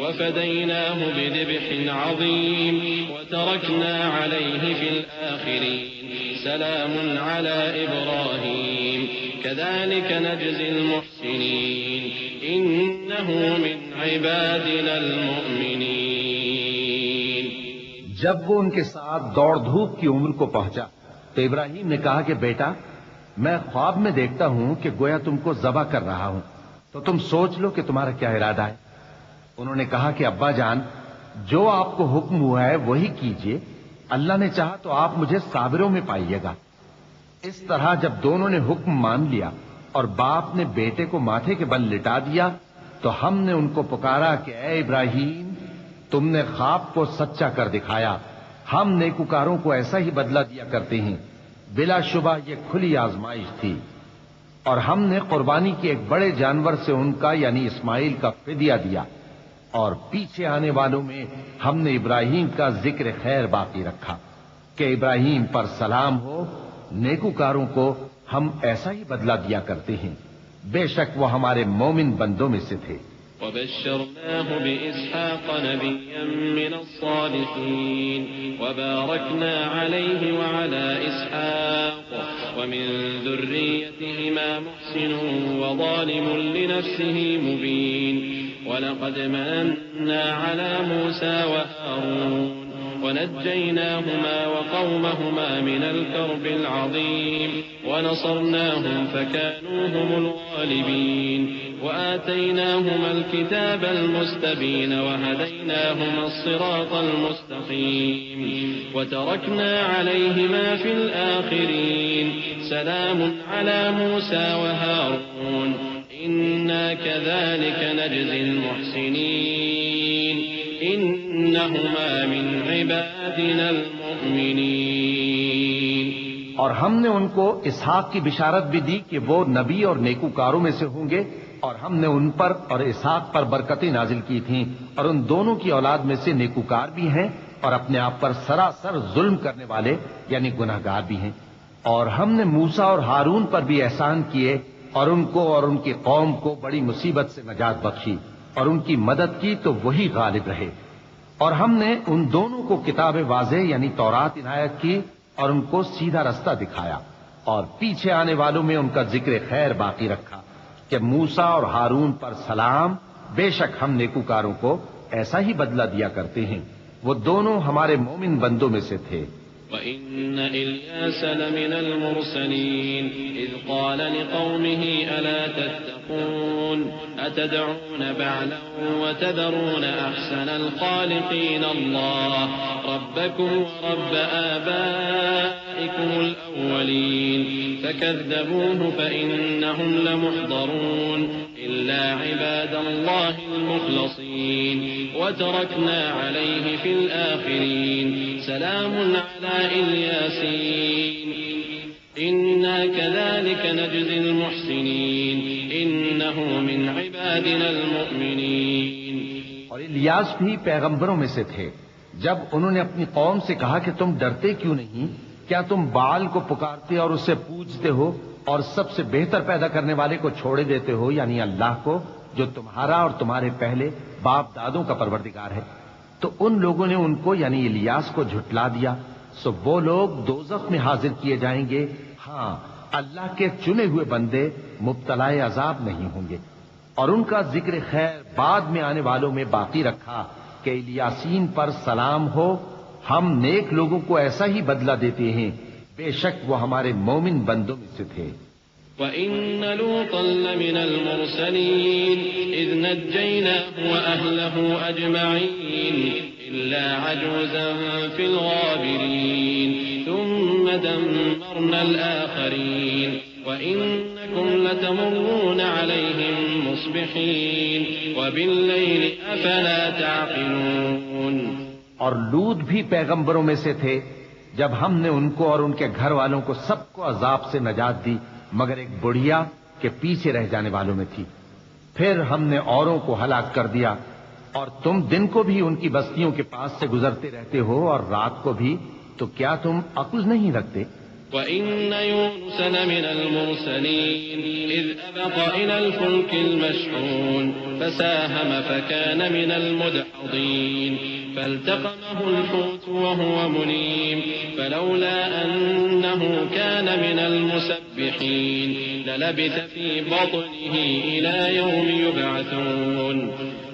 وفديناه بذبح عظيم وتركنا عليه في الآخرين سلام على إبراهيم كذلك نجزي المحسنين إنه من عبادنا المؤمنين. جب وہ ان کے ساتھ دوڑ دھوپ کی عمر کو پہنچا تو ابراہیم نے کہا کہ بیٹا میں خواب میں دیکھتا ہوں کہ گویا تم کو ذبح کر رہا ہوں، تو تم سوچ لو کہ تمہارا کیا ارادہ ہے. انہوں نے کہا کہ ابا جان جو آپ کو حکم ہوا ہے وہی کیجئے، اللہ نے چاہا تو آپ مجھے صابروں میں پائیے گا. اس طرح جب دونوں نے حکم مان لیا اور باپ نے بیٹے کو ماتھے کے بل لٹا دیا تو ہم نے ان کو پکارا کہ اے ابراہیم تم نے خواب کو سچا کر دکھایا، ہم نیکوکاروں کو ایسا ہی بدلہ دیا کرتے ہیں. بلا شبہ یہ کھلی آزمائش تھی اور ہم نے قربانی کے ایک بڑے جانور سے ان کا یعنی اسماعیل کا فدیہ دیا، اور پیچھے آنے والوں میں ہم نے ابراہیم کا ذکر خیر باقی رکھا کہ ابراہیم پر سلام ہو، نیکوکاروں کو ہم ایسا ہی بدلہ دیا کرتے ہیں، بے شک وہ ہمارے مومن بندوں میں سے تھے. وبشرناه بإسحاق نبيا من الصالحين وباركنا عليه وعلى إسحاق ومن ذريتهما محسن وظالم لنفسه مبين ولقد مننا على موسى وهارون ونجيناهما وقومهما من الكرب العظيم ونصرناهم فكانوا هم الغالبين وآتيناهما الكتاب المستبين وهديناهما الصراط المستقيم وتركنا عليهما في الآخرين سلام على موسى وهارون إنا كذلك نجزي المحسنين إنهما من عبادنا المؤمنين. اور ہم نے ان کو اسحاق کی بشارت بھی دی کہ وہ نبی اور نیکوکاروں میں سے ہوں گے، اور ہم نے ان پر اور اسحاق پر برکتیں نازل کی تھیں، اور ان دونوں کی اولاد میں سے نیکوکار بھی ہیں اور اپنے آپ پر سراسر ظلم کرنے والے یعنی گناہگار بھی ہیں. اور ہم نے موسیٰ اور ہارون پر بھی احسان کیے اور ان کو اور ان کی قوم کو بڑی مصیبت سے نجات بخشی اور ان کی مدد کی تو وہی غالب رہے. اور ہم نے ان دونوں کو کتاب واضح یعنی تورات عنایت کی اور ان کو سیدھا رستہ دکھایا، اور پیچھے آنے والوں میں ان کا ذکر خیر باقی رکھا کہ موسیٰ اور ہارون پر سلام، بے شک ہم نیکوکاروں کو ایسا ہی بدلہ دیا کرتے ہیں، وہ دونوں ہمارے مومن بندوں میں سے تھے. وَإِنَّ إِلْيَاسَ لَمِنَ الْمُرْسَلِينَ إِذْ قَالَ لِقَوْمِهِ أَلَا تَتَّقُونَ أَتَدْعُونَ بَعْلًا وَتَذَرُونَ أَحْسَنَ الْخَالِقِينَ اللَّهَ رَبَّكُمْ وَرَبَّ آبَائِكُمُ الْأَوَّلِينَ فَكَذَّبُوهُ فَإِنَّهُمْ لَمُحْضَرُونَ إِلَّا عِبَادَ اللَّهِ الْمُخْلَصِينَ وَتَرَكْنَا عَلَيْهِ فِي الْآخِرِينَ سلام على الياسين إنا كذلك نجزي المحسنين إنه من عبادنا المؤمنين. اور الیاس بھی پیغمبروں میں سے تھے. جب انہوں نے اپنی قوم سے کہا کہ تم ڈرتے کیوں نہیں، کیا تم بال کو پکارتے اور اسے پوجتے ہو اور سب سے بہتر پیدا کرنے والے کو چھوڑے دیتے ہو یعنی اللہ کو جو تمہارا اور تمہارے پہلے باپ دادوں کا پروردگار ہے. تو ان لوگوں نے ان کو یعنی الیاس کو جھٹلا دیا، سو وہ لوگ دوزخ میں حاضر کیے جائیں گے. ہاں اللہ کے چنے ہوئے بندے مبتلا عذاب نہیں ہوں گے. اور ان کا ذکر خیر بعد میں آنے والوں میں باقی رکھا کہ الیاسین پر سلام ہو، ہم نیک لوگوں کو ایسا ہی بدلہ دیتے ہیں، بے شک وہ ہمارے مومن بندوں میں سے تھے. وَإِنَّ لُوطًا لَّمِنَ الْمُرْسَلِينَ إِذْ نَجَّيْنَاهُ وَأَهْلَهُ أَجْمَعِينَ إِلَّا عَجُوزًا فِي الْغَابِرِينَ ثُمَّ دَمَّرْنَا الْآخَرِينَ وَإِنَّكُمْ لَتَمُرُّونَ عَلَيْهِم مُّصْبِحِينَ وَبِاللَّيْلِ أَفَلَا تَعْقِلُونَ. اور لوط بھی پیغمبروں میں سے تھے. جب ہم نے ان کو اور ان کے گھر والوں کو سب کو عذاب سے نجات دی مگر ایک بڑھیا کے پیچھے رہ جانے والوں میں تھی. پھر ہم نے اوروں کو ہلاک کر دیا، اور تم دن کو بھی ان کی بستیوں کے پاس سے گزرتے رہتے ہو اور رات کو بھی، تو کیا تم عقل نہیں رکھتے؟ وإن يونس لمن المرسلين إذ أبق إلى الفلك المشحون فساهم فكان من المدحضين فالتقمه الحوت وهو مليم فلولا أنه كان من المسبحين للبث في بطنه إلى يوم يبعثون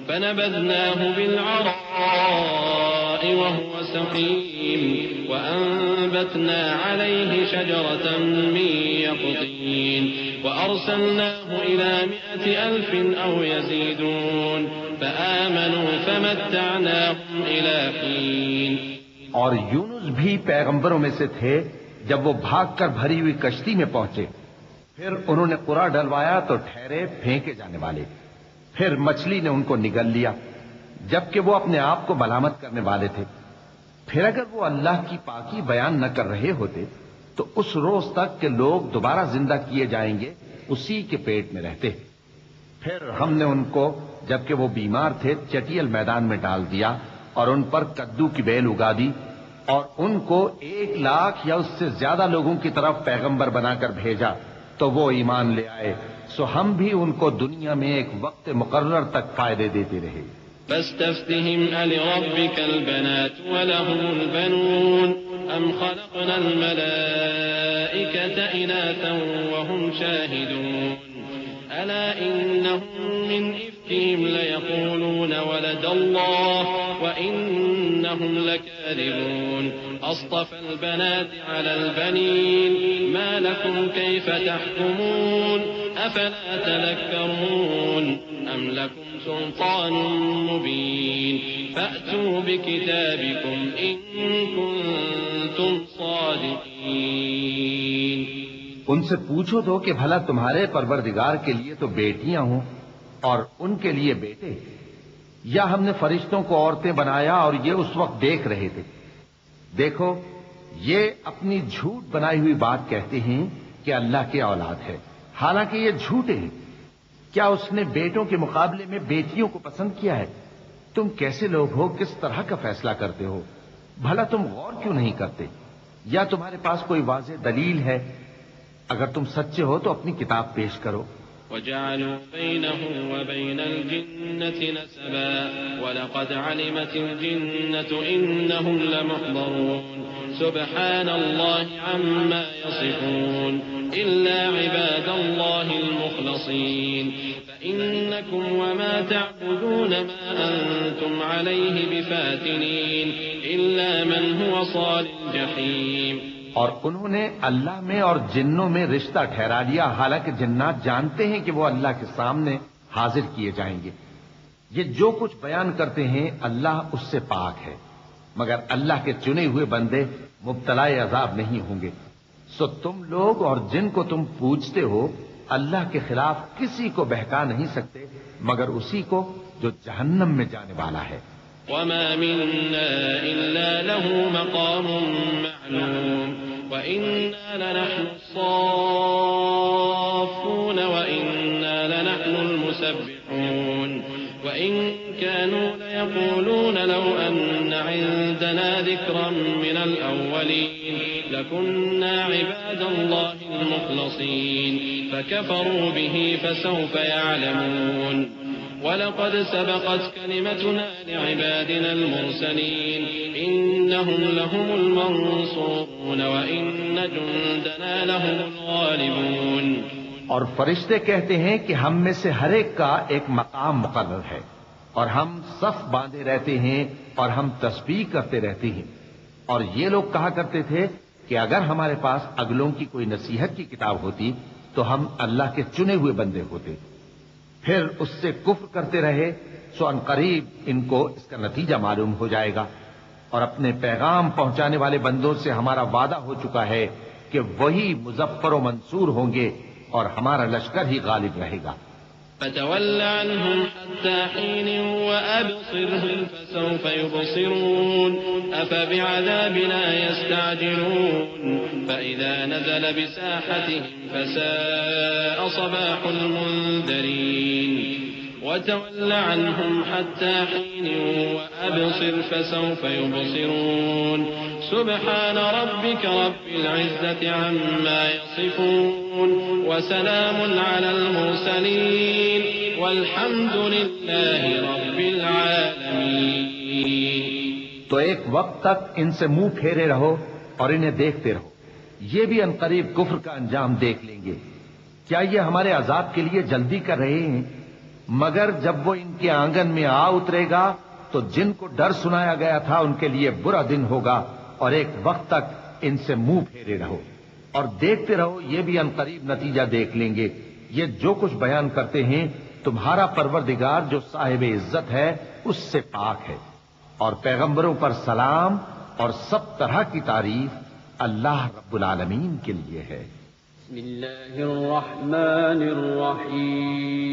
فنبذناه بالعراء وهو سقيم وأنبتنا عليه شجرة من يقطين وأرسلناه إلى 100,000 أو يزيدون فآمنوا فمتعناهم إلى حين. اور یونس بھی پیغمبروں میں سے تھے. جب وہ بھاگ کر بھری ہوئی کشتی میں پہنچے پھر انہوں نے قرا ڈلوایا تو ٹھہرے پھینکے جانے والے. پھر مچھلی نے ان کو نگل لیا جبکہ وہ اپنے آپ کو ملامت کرنے والے تھے. پھر اگر وہ اللہ کی پاکی بیان نہ کر رہے ہوتے تو اس روز تک کہ لوگ دوبارہ زندہ کیے جائیں گے اسی کے پیٹ میں رہتے. پھر ہم نے ان کو جبکہ وہ بیمار تھے چٹیل میدان میں ڈال دیا اور ان پر کدو کی بیل اگا دی اور ان کو 1,00,000 یا اس سے زیادہ لوگوں کی طرف پیغمبر بنا کر بھیجا تو وہ ایمان لے آئے. سو ہم بھی ان کو دنیا میں ایک وقت مقرر تک فائدے دیتے رہے. فاستفتهم ألربك البنات ولهم البنون أم خلقنا الملائكة إناثا وهم شاهدون ألا إنهم من إفكهم ليقولون ولد الله وإنهم لكاذبون أصطفى البنات على البنين ما لكم كيف تحكمون أفلا تذكرون أم لكم سلطان مبين فأتوا بكتابكم إن كنتم صادقين. ان سے پوچھو تو کہ بھلا تمہارے پروردگار کے لیے تو بیٹیاں ہوں اور ان کے لیے بیٹے، یا ہم نے فرشتوں کو عورتیں بنایا اور یہ اس وقت دیکھ رہے تھے. دیکھو یہ اپنی جھوٹ بنائی ہوئی بات کہتے ہیں کہ اللہ کی اولاد ہے، حالانکہ یہ جھوٹے ہیں. کیا اس نے بیٹوں کے مقابلے میں بیٹیوں کو پسند کیا ہے؟ تم کیسے لوگ ہو، کس طرح کا فیصلہ کرتے ہو؟ بھلا تم غور کیوں نہیں کرتے؟ یا تمہارے پاس کوئی واضح دلیل ہے؟ اگر تم سچے ہو تو اپنی کتاب پیش کرو. وجعلوا بينه وبين الجنة نسبا ولقد علمت الجنة إنهم لمحضرون سبحان الله عما يصفون إلا عباد الله المخلصين فإنكم وما تعبدون ما أنتم عليه بفاتنين إلا من هو صال الجحيم. اور انہوں نے اللہ میں اور جنوں میں رشتہ ٹھہرا لیا، حالانکہ جنات جانتے ہیں کہ وہ اللہ کے سامنے حاضر کیے جائیں گے. یہ جو کچھ بیان کرتے ہیں اللہ اس سے پاک ہے، مگر اللہ کے چنے ہوئے بندے مبتلا عذاب نہیں ہوں گے. سو تم لوگ اور جن کو تم پوجتے ہو اللہ کے خلاف کسی کو بہکا نہیں سکتے مگر اسی کو جو جہنم میں جانے والا ہے. وما منا إلا له مقام معلوم وإنا لنحن الصافون وإنا لنحن المسبحون وإن كانوا ليقولون لو أن عندنا ذكرا من الأولين لكنا عباد الله المخلصين فكفروا به فسوف يعلمون. ولقد سبقت كلمتنا لعبادنا المرسلين إنهم لهم المنصورون وإن جندنا لهم الغالبون. اور فرشتے کہتے ہیں کہ ہم میں سے ہر ایک کا ایک مقام مقرر ہے اور ہم صف باندھے رہتے ہیں اور ہم تسبیح کرتے رہتے ہیں. اور یہ لوگ کہا کرتے تھے کہ اگر ہمارے پاس اگلوں کی کوئی نصیحت کی کتاب ہوتی تو ہم اللہ کے چنے ہوئے بندے ہوتے. پھر اس سے کفر کرتے رہے سو ان قریب ان کو اس کا نتیجہ معلوم ہو جائے گا. اور اپنے پیغام پہنچانے والے بندوں سے ہمارا وعدہ ہو چکا ہے کہ وہی مظفر و منصور ہوں گے اور ہمارا لشکر ہی غالب رہے گا. فتول عنهم حتى حين وأبصرهم فسوف يبصرون أفبعذابنا يستعجلون فإذا نزل بساحتهم فساء صباح المنذرين. وتول عنهم حتى حين وأبصر فسوف يبصرون سبحان ربك رب العزة عما يصفون وسلام على المرسلين والحمد لله رب العالمين. تو ایک وقت تک ان سے منہ پھیرے رہو اور انہیں دیکھتے رہو، یہ بھی عنقریب کفر کا انجام دیکھ لیں گے. کیا یہ ہمارے عذاب کے لیے جلدی کر رہے ہیں؟ مگر جب وہ ان کے آنگن میں آ اترے گا تو جن کو ڈر سنایا گیا تھا ان کے لیے برا دن ہوگا، اور ایک وقت تک ان سے منہ پھیرے رہو اور دیکھتے رہو، یہ بھی عنقریب نتیجہ دیکھ لیں گے. یہ جو کچھ بیان کرتے ہیں تمہارا پروردگار جو صاحب عزت ہے اس سے پاک ہے، اور پیغمبروں پر سلام اور سب طرح کی تعریف اللہ رب العالمین کے لیے ہے. بسم اللہ الرحمن الرحیم.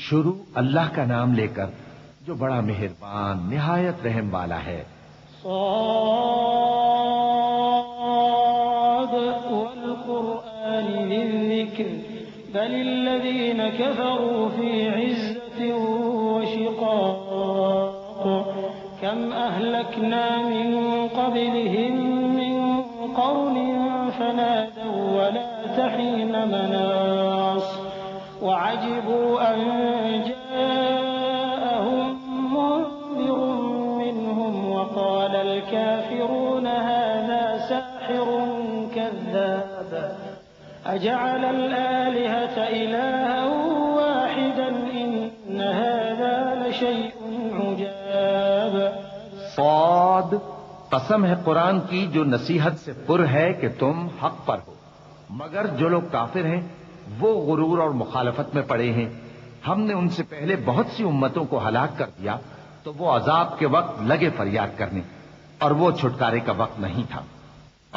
شروع اللہ کا نام لے کر جو بڑا مہربان نہایت رحم والا ہے. صاد والقرآن للذكر بل الذين كفروا في عزة وشقاق كم أهلكنا من قبلهم من قرن فنادوا ولا تحين مناص وعجبوا أن جاءهم منذر منهم وقال الكافرون هذا ساحر كذاب أجعل الآلهة إلها واحدا إن هذا لشيء عجاب. صاد، قسم ہے قرآن کی جو نصیحت سے پر ہے کہ تم حق پر ہو، مگر جو لوگ کافر ہیں وہ غرور اور مخالفت میں پڑے ہیں. ہم نے ان سے پہلے بہت سی امتوں کو ہلاک کر دیا تو وہ عذاب کے وقت لگے فریاد کرنے، اور وہ چھٹکارے کا وقت نہیں تھا.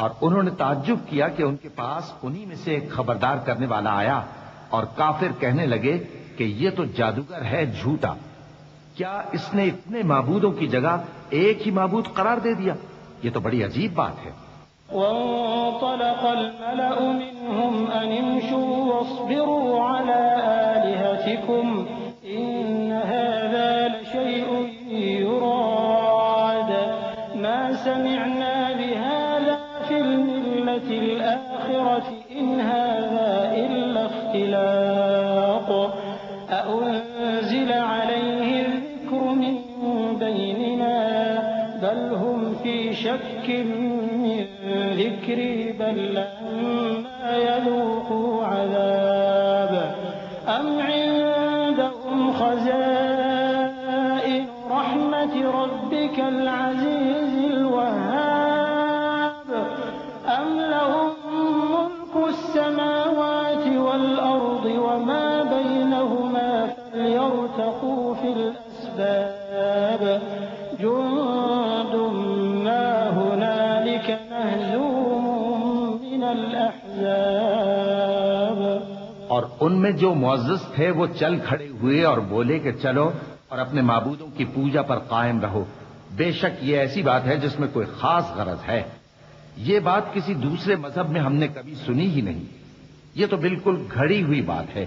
اور انہوں نے تعجب کیا کہ ان کے پاس انہی میں سے ایک خبردار کرنے والا آیا، اور کافر کہنے لگے کہ یہ تو جادوگر ہے جھوٹا. کیا اس نے اتنے معبودوں کی جگہ ایک ہی معبود قرار دے دیا؟ یہ تو بڑی عجیب بات ہے. وانطلق الملأ منهم أن امشوا واصبروا على آلهتكم إن هذا لشيء يراد ما سمعنا بهذا في الملة الآخرة إن هذا إلا اختلاق أأنزل عليه الذكر من بيننا بل هم في شك من ذكري بل لما يذوقوا عذاب أم عندهم خزائن رحمة ربك العزيز الوهاب أم لهم ملك السماوات والأرض وما بينهما فليرتقوا في الأسباب جند ما هنالك مهزوم من الأحزاب. اور ان میں جو معزز تھے وہ چل کھڑے ہوئے اور بولے کہ چلو اور اپنے معبودوں کی پوجا پر قائم رہو. بے شک یہ ایسی بات ہے جس میں کوئی خاص غرض ہے. یہ بات کسی دوسرے مذہب میں ہم نے کبھی سنی ہی نہیں. یہ تو بالکل گھڑی ہوئی بات ہے.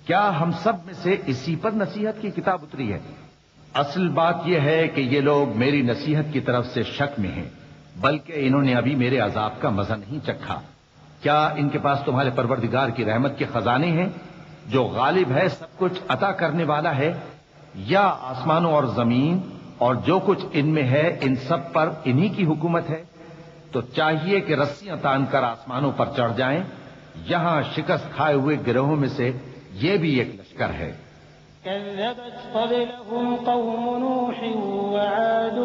کیا ہم سب میں سے اسی پر نصیحت کی کتاب اتری ہے؟ اصل بات یہ ہے کہ یہ لوگ میری نصیحت کی طرف سے شک میں ہیں، بلکہ انہوں نے ابھی میرے عذاب کا مزہ نہیں چکھا. کیا ان کے پاس تمہارے پروردگار کی رحمت کے خزانے ہیں جو غالب ہے، سب کچھ عطا کرنے والا ہے؟ یا آسمانوں اور زمین اور جو کچھ ان میں ہے ان سب پر انہی کی حکومت ہے؟ تو چاہیے کہ رسیاں تان کر آسمانوں پر چڑھ جائیں. یہاں شکست کھائے ہوئے گروہوں میں سے یہ بھی ایک لشکر ہے. كذبت قبلهم قوم نوح وعاد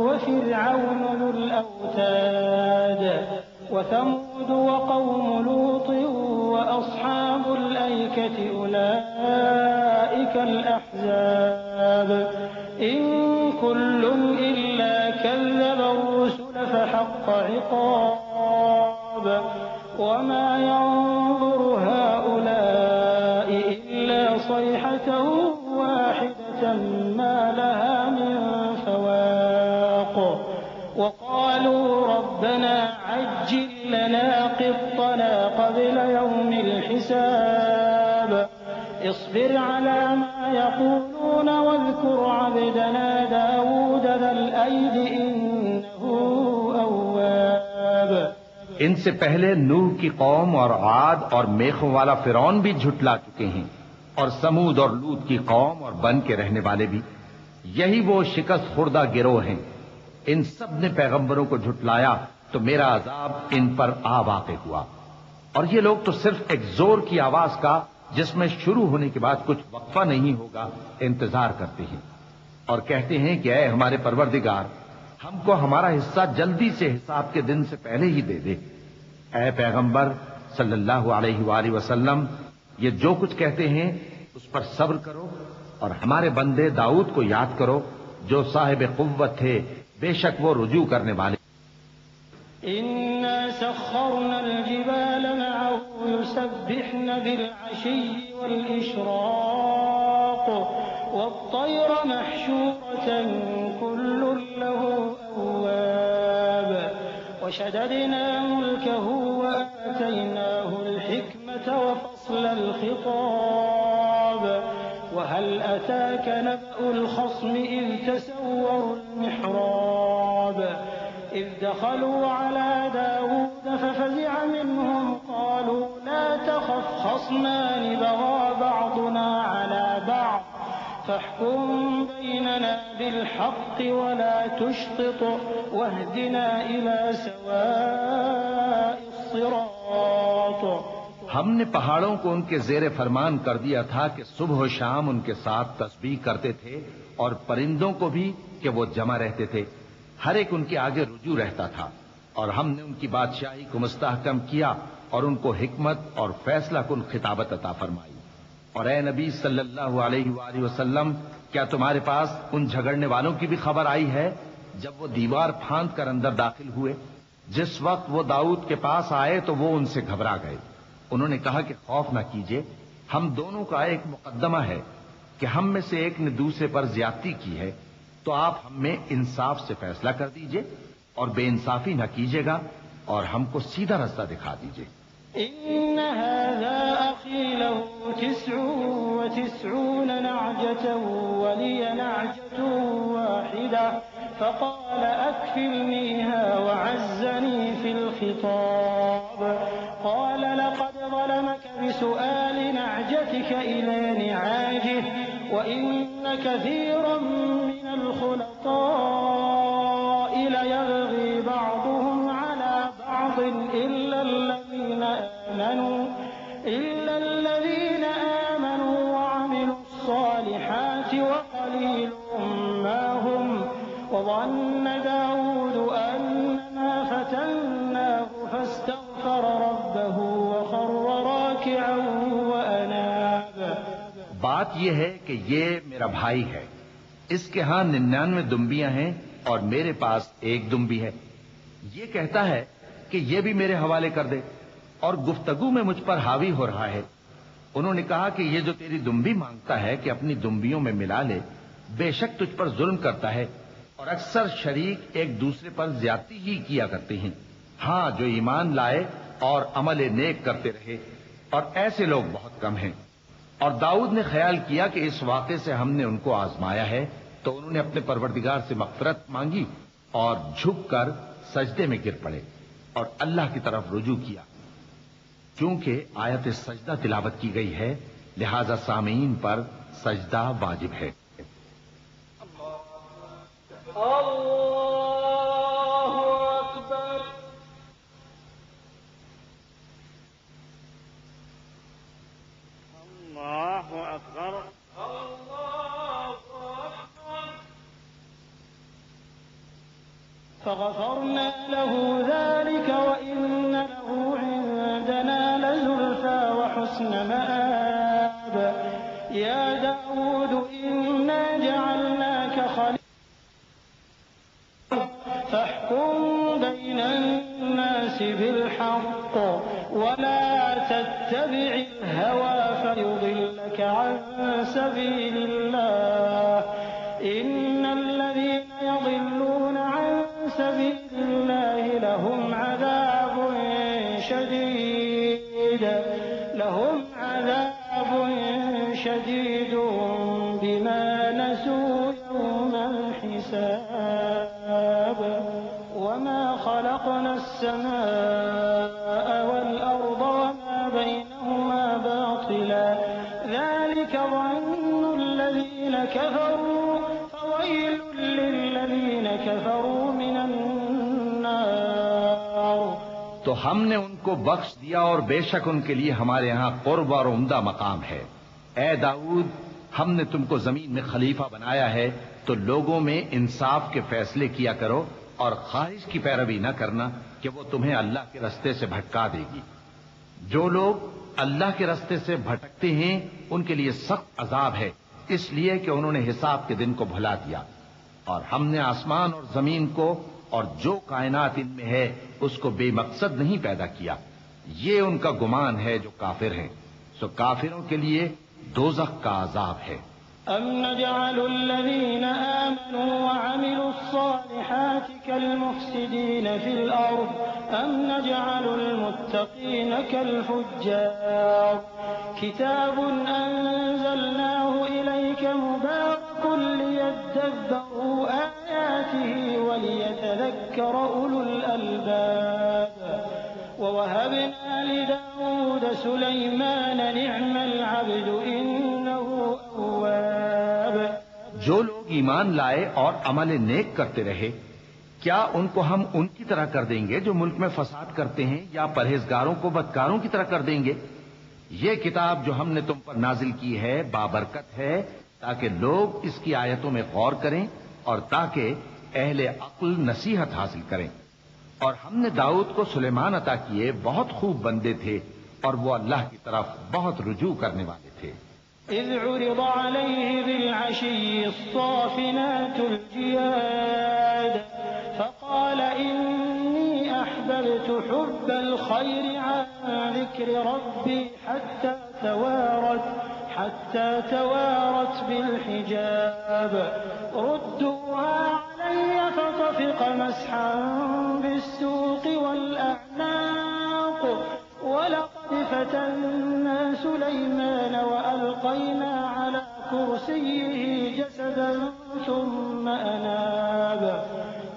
وفرعون ذو الأوتاد وثمود وقوم لوط وأصحاب الأيكة أولئك الأحزاب إن كل إلا كذب الرسل فحق عقاب وما ينظر هؤلاء إلا صيحة واحدة ما لها من فواق وقالوا ربنا عجل لنا قطنا قبل يوم الحساب اصبر على ما يقولون واذكر عبدنا داود ذا الأيد إنه أواب۔ ان سے پہلے نوح کی قوم اور عاد اور میخوں والا فرعون بھی جھٹلا چکے ہیں، اور سمود اور لوط کی قوم اور بن کے رہنے والے بھی، یہی وہ شکست خوردہ گروہ ہیں۔ ان سب نے پیغمبروں کو جھٹلایا تو میرا عذاب ان پر آ واقع ہوا، اور یہ لوگ تو صرف ایک زور کی آواز کا جس میں شروع ہونے کے بعد کچھ وقفہ نہیں ہوگا انتظار کرتے ہیں، اور کہتے ہیں کہ اے ہمارے پروردگار، ہم کو ہمارا حصہ جلدی سے حساب کے دن سے پہلے ہی دے دے۔ اے پیغمبر صلی اللہ علیہ وآلہ وسلم، یہ جو کچھ کہتے ہیں اس پر صبر کرو، اور ہمارے بندے داؤد کو یاد کرو جو صاحب قوت تھے، بے شک وہ رجوع کرنے والے۔ إنا سخرنا الجبال معه يسبحن بالعشي والإشراق والطير محشورة كل له أواب وشددنا ملكه وآتيناه الحكمة وفصل الخطاب وهل أتاك نبأ الخصم إذ تسوروا المحراب إذ دخلوا على داود ففزع منهم قالوا لا تخف خصمان بغى بعضنا على بعض فاحكم بيننا بالحق ولا تشطط واهدنا إلى سواء الصراط۔ ہم نے پہاڑوں کو ان کے زیر فرمان کر دیا تھا کہ صبح و شام ان کے ساتھ تسبیح کرتے تھے، اور پرندوں کو بھی کہ وہ جمع رہتے تھے، ہر ایک ان کے آگے رجوع رہتا تھا، اور ہم نے ان کی بادشاہی کو مستحکم کیا اور ان کو حکمت اور فیصلہ کن خطابت عطا فرمائی۔ اور اے نبی صلی اللہ علیہ وآلہ وسلم، کیا تمہارے پاس ان جھگڑنے والوں کی بھی خبر آئی ہے جب وہ دیوار پھاند کر اندر داخل ہوئے؟ جس وقت وہ داؤد کے پاس آئے تو وہ ان سے گھبرا گئے۔ انہوں نے کہا کہ خوف نہ کیجیے، ہم دونوں کا ایک مقدمہ ہے کہ ہم میں سے ایک نے دوسرے پر زیادتی کی ہے، تو آپ ہم میں انصاف سے فیصلہ کر دیجئے اور بے انصافی نہ کیجیے گا، اور ہم کو سیدھا رستہ دکھا دیجئے۔ إن هذا أخي له 99 نعجة ولي نعجة واحدة فقال أكفلنيها وعزني في الخطاب قال لقد ظلمك بسؤال نعجتك إلى نعاجه وإن كثيرا من الخلطاء ليبغي بعضهم على بعض إلا الذين آمنوا وعملوا الصالحات وقليل ما هم وظن داود أنما فتناه فاستغفر ربه وخر راكعا وأناب۔ بات یہ ہے کہ یہ میرا بھائی ہے، اس کے ہاں 99 دمبیاں ہیں اور میرے پاس ایک دمبی ہے، یہ کہتا ہے کہ یہ بھی میرے حوالے کر دے، اور گفتگو میں مجھ پر حاوی ہو رہا ہے۔ انہوں نے کہا کہ یہ جو تیری دمبی مانگتا ہے کہ اپنی دمبیوں میں ملا لے، بے شک تجھ پر ظلم کرتا ہے، اور اکثر شریک ایک دوسرے پر زیادتی ہی کیا کرتے ہیں۔ ہاں، جو ایمان لائے اور عمل نیک کرتے رہے، اور ایسے لوگ بہت کم ہیں۔ اور داؤد نے خیال کیا کہ اس واقعے سے ہم نے ان کو آزمایا ہے، تو انہوں نے اپنے پروردگار سے مغفرت مانگی اور جھک کر سجدے میں گر پڑے اور اللہ کی طرف رجوع کیا۔ چونکہ آیت سجدہ تلاوت کی گئی ہے، لہذا سامعین پر سجدہ واجب ہے۔ اللہ اکبر۔ اللہ اکبر۔ فغفرنا له ذلك وإن له عندنا لزلفى وحسن مآب يا داود إنا جعلناك خليفة فاحكم بين الناس بالحق ولا تتبع الهوى فيضلك عن سبيل الله إن الذين يضلون عن سبيل الله لهم عذاب والأرض وما بينهما باطلا ذلك ظن الذين كفروا فويل للذين كفروا من النار. تو ہم نے ان کو بخش دیا اور بے شک ان کے لیے ہمارے ہاں قرب اور عمدہ مقام ہے. اے داؤد، ہم نے تم کو زمین میں خلیفہ بنایا ہے تو لوگوں میں انصاف کے فیصلے کیا کرو اور خواہش کی پیروی نہ کرنا کہ وہ تمہیں اللہ کے رستے سے بھٹکا دے گی. جو لوگ اللہ کے رستے سے بھٹکتے ہیں ان کے لیے سخت عذاب ہے، اس لیے کہ انہوں نے حساب کے دن کو بھلا دیا. اور ہم نے آسمان اور زمین کو اور جو کائنات ان میں ہے اس کو بے مقصد نہیں پیدا کیا. یہ ان کا گمان ہے جو کافر ہیں، سو کافروں کے لیے دوزخ کا عذاب ہے. أم نجعل الذين آمنوا وعملوا الصالحات كالمفسدين في الأرض أم نجعل المتقين كالفجار. كتاب أنزلناه إليك مبارك ليدبروا آياته وليتذكر أولو الألباب. ووهبنا لداود سليمان نعم العبد إنه أواب. جو لوگ ایمان لائے اور عمل نیک کرتے رہے، کیا ان کو ہم ان کی طرح کر دیں گے جو ملک میں فساد کرتے ہیں، یا پرہیزگاروں کو بدکاروں کی طرح کر دیں گے؟ یہ کتاب جو ہم نے تم پر نازل کی ہے بابرکت ہے، تاکہ لوگ اس کی آیتوں میں غور کریں اور تاکہ اہل عقل نصیحت حاصل کریں. اور ہم نے داؤد کو سلیمان عطا کیے، بہت خوب بندے تھے اور وہ اللہ کی طرف بہت رجوع کرنے والے تھے. إذ عرض عليه بالعشي الصافنات الجياد فقال إني أحببت حب الخير عن ذكر ربي حتى توارت بالحجاب. ردوها علي فطفق مسحا بالسوق والأعناق ولقد فتنا سليمان وألقينا على كرسيه جسدا ثم أناب.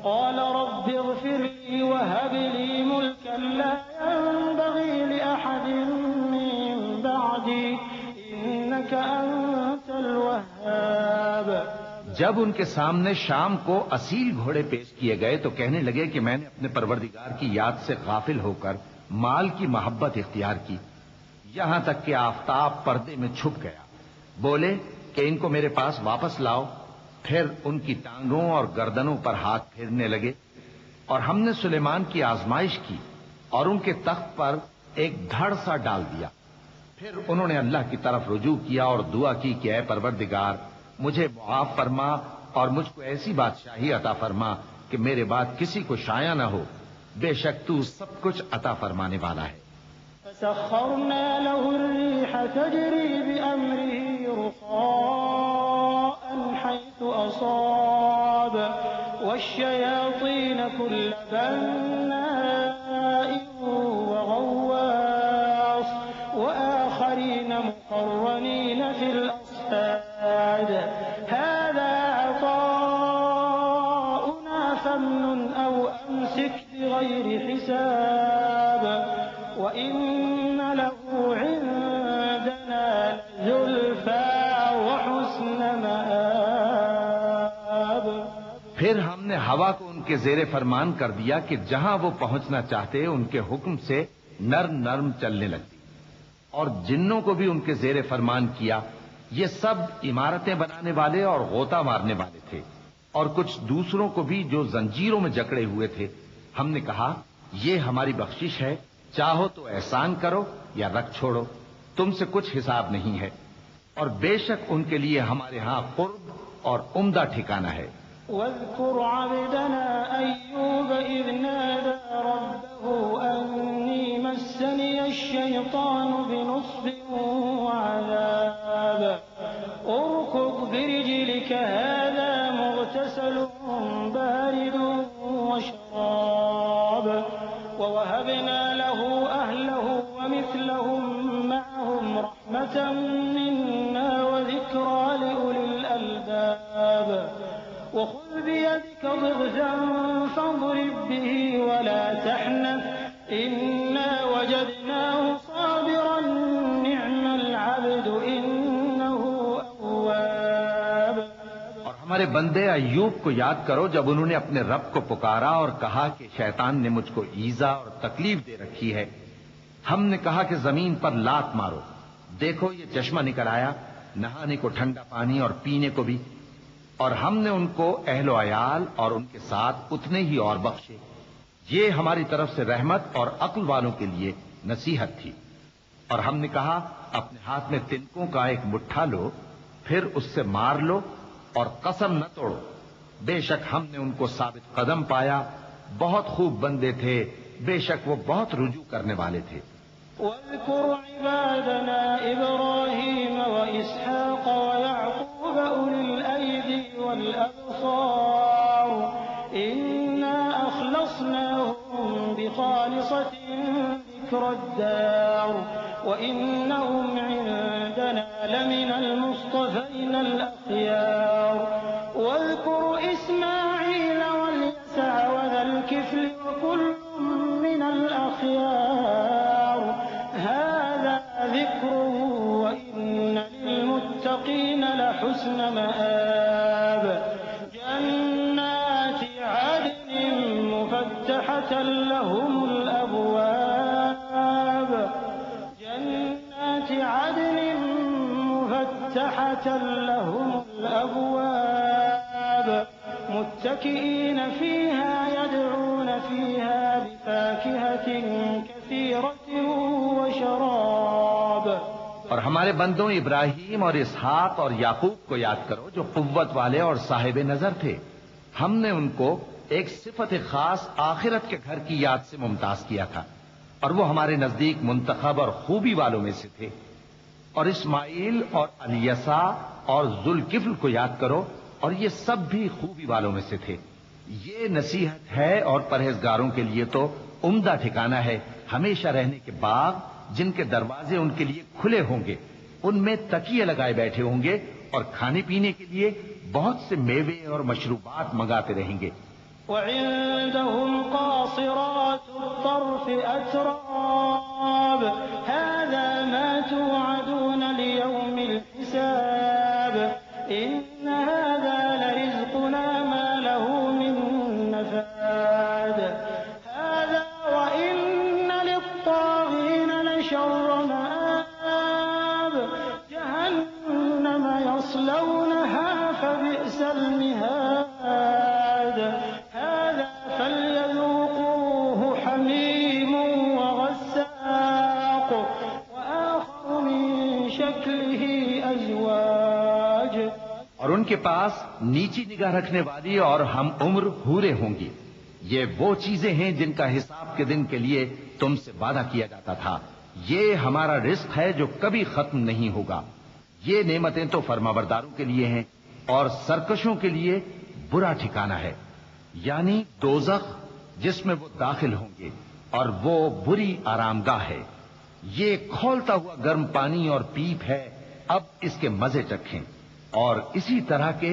قال رب اغفر لي وهب لي ملكا لا ينبغي لأحد من بعدي إنك أنت الوهاب. جب ان کے سامنے شام کو اصیل گھوڑے پیش کیے گئے تو کہنے لگے کہ میں نے اپنے پروردگار کی یاد سے غافل ہو کر مال کی محبت اختیار کی، یہاں تک کہ آفتاب پردے میں چھپ گیا. بولے کہ ان کو میرے پاس واپس لاؤ. پھر ان کی ٹانگوں اور گردنوں پر ہاتھ پھیرنے لگے. اور ہم نے سلیمان کی آزمائش کی اور ان کے تخت پر ایک دھڑ سا ڈال دیا. پھر انہوں نے اللہ کی طرف رجوع کیا اور دعا کی کہ اے پروردگار، مجھے معاف فرما اور مجھ کو ایسی بادشاہی عطا فرما کہ میرے بعد کسی کو شایع نہ ہو. بے شک تو سب کچھ عطا فرمانے والا ہے. فسخرنا له الريح تجري بأمره رخاء حيث أصاب والشياطين كل بناء وغواص وآخرين مقرنين في الأصفاد. هذا عطاؤنا فامنن أو أمسك بغير حساب وإن له عندنا زلفى وحسن مآب. پھر ہم نے ہوا کو ان کے زیر فرمان کر دیا کہ جہاں وہ پہنچنا چاہتے ان کے حکم سے نرم نرم چلنے لگتی، اور جنوں کو بھی ان کے زیر فرمان کیا. یہ سب عمارتیں بنانے والے اور غوطہ مارنے والے تھے، اور کچھ دوسروں کو بھی جو زنجیروں میں جکڑے ہوئے تھے. ہم نے کہا یہ ہماری بخشش ہے، چاہو تو احسان کرو یا رکھ چھوڑو، تم سے کچھ حساب نہیں ہے. اور بے شک ان کے لیے ہمارے ہاں قرب اور عمدہ ٹھکانہ ہے. واذكر عبدنا أيوب إذ نادى ربه أني مسني الشيطان بنصب وعذاب. اركض برجلك هذا مغتسل بارد وشراب. ووهبنا له أهله ومثلهم معهم رحمة منا وذكرى لأولي الألباب. وخذ بيدك ضغثا فاضرب به ولا تحنث إنا وجدناه صابرا نعم العبد إنه أواب۔ اور ہمارے بندے ایوب کو یاد کرو جب انہوں نے اپنے رب کو پکارا اور کہا کہ شیطان نے مجھ کو ایذا اور تکلیف دے رکھی ہے۔ ہم نے کہا کہ زمین پر لات مارو، دیکھو یہ چشمہ نکل آیا، نہانے کو ٹھنڈا پانی اور پینے کو بھی، اور ہم نے ان کو اہل و عیال اور ان کے ساتھ اتنے ہی اور بخشے۔ یہ ہماری طرف سے رحمت اور عقل والوں کے لیے نصیحت تھی۔ اور ہم نے کہا اپنے ہاتھ میں تنکوں کا ایک مٹھا لو، پھر اس سے مار لو اور قسم نہ توڑو، بے شک ہم نے ان کو ثابت قدم پایا، بہت خوب بندے تھے، بے شک وہ بہت رجوع کرنے والے تھے۔ واذكر عبادنا إبراهيم وإسحاق ويعقوب أولي الأيدي والأبصار إنا أخلصناهم بخالصة ذكر الدار وإنهم عندنا لمن المصطفين الأخيار واذكر إسماعيل واليسع وذا الكفل وكل من الأخيار هذا ذكر وإن للمتقين لحسن مآب جنات عدن مفتحة لهم الأبواب جنات عدن مفتحة لهم الأبواب متكئين فيها يدعون فيها بفاكهة كثيرة وشراب۔ اور ہمارے بندوں ابراہیم اور اسحاق اور یعقوب کو یاد کرو جو قوت والے اور صاحب نظر تھے۔ ہم نے ان کو ایک صفت خاص آخرت کے گھر کی یاد سے ممتاز کیا تھا، اور وہ ہمارے نزدیک منتخب اور خوبی والوں میں سے تھے۔ اور اسماعیل اور الیسع اور ذوالکفل کو یاد کرو، اور یہ سب بھی خوبی والوں میں سے تھے۔ یہ نصیحت ہے اور پرہیزگاروں کے لیے تو عمدہ ٹھکانہ ہے، ہمیشہ رہنے کے باغ جن کے دروازے ان کے لیے کھلے ہوں گے، ان میں تکیے لگائے بیٹھے ہوں گے، اور کھانے پینے کے لیے بہت سے میوے اور مشروبات منگاتے رہیں گے۔ وعندهم قاصرات الطرف أتراب هذا ما توعدون ليوم الحساب إن هذا لرزقنا ما له من نفاد هذا وإن للطاغين لشر مآب جهنم يصلونها فبئس المهاد هذا فليذوقوه حميم وغساق وآخر من شكله أزواج۔ اور ان کے پاس نیچی نگاہ رکھنے والی اور ہم عمر حوریں ہوں گی۔ یہ وہ چیزیں ہیں جن کا حساب کے دن کے لیے تم سے وعدہ کیا جاتا تھا۔ یہ ہمارا رزق ہے جو کبھی ختم نہیں ہوگا۔ یہ نعمتیں تو فرمانبرداروں کے لیے ہیں، اور سرکشوں کے لیے برا ٹھکانہ ہے، یعنی دوزخ جس میں وہ داخل ہوں گے، اور وہ بری آرام گاہ ہے۔ یہ کھولتا ہوا گرم پانی اور پیپ ہے، اب اس کے مزے چکھیں، اور اسی طرح کے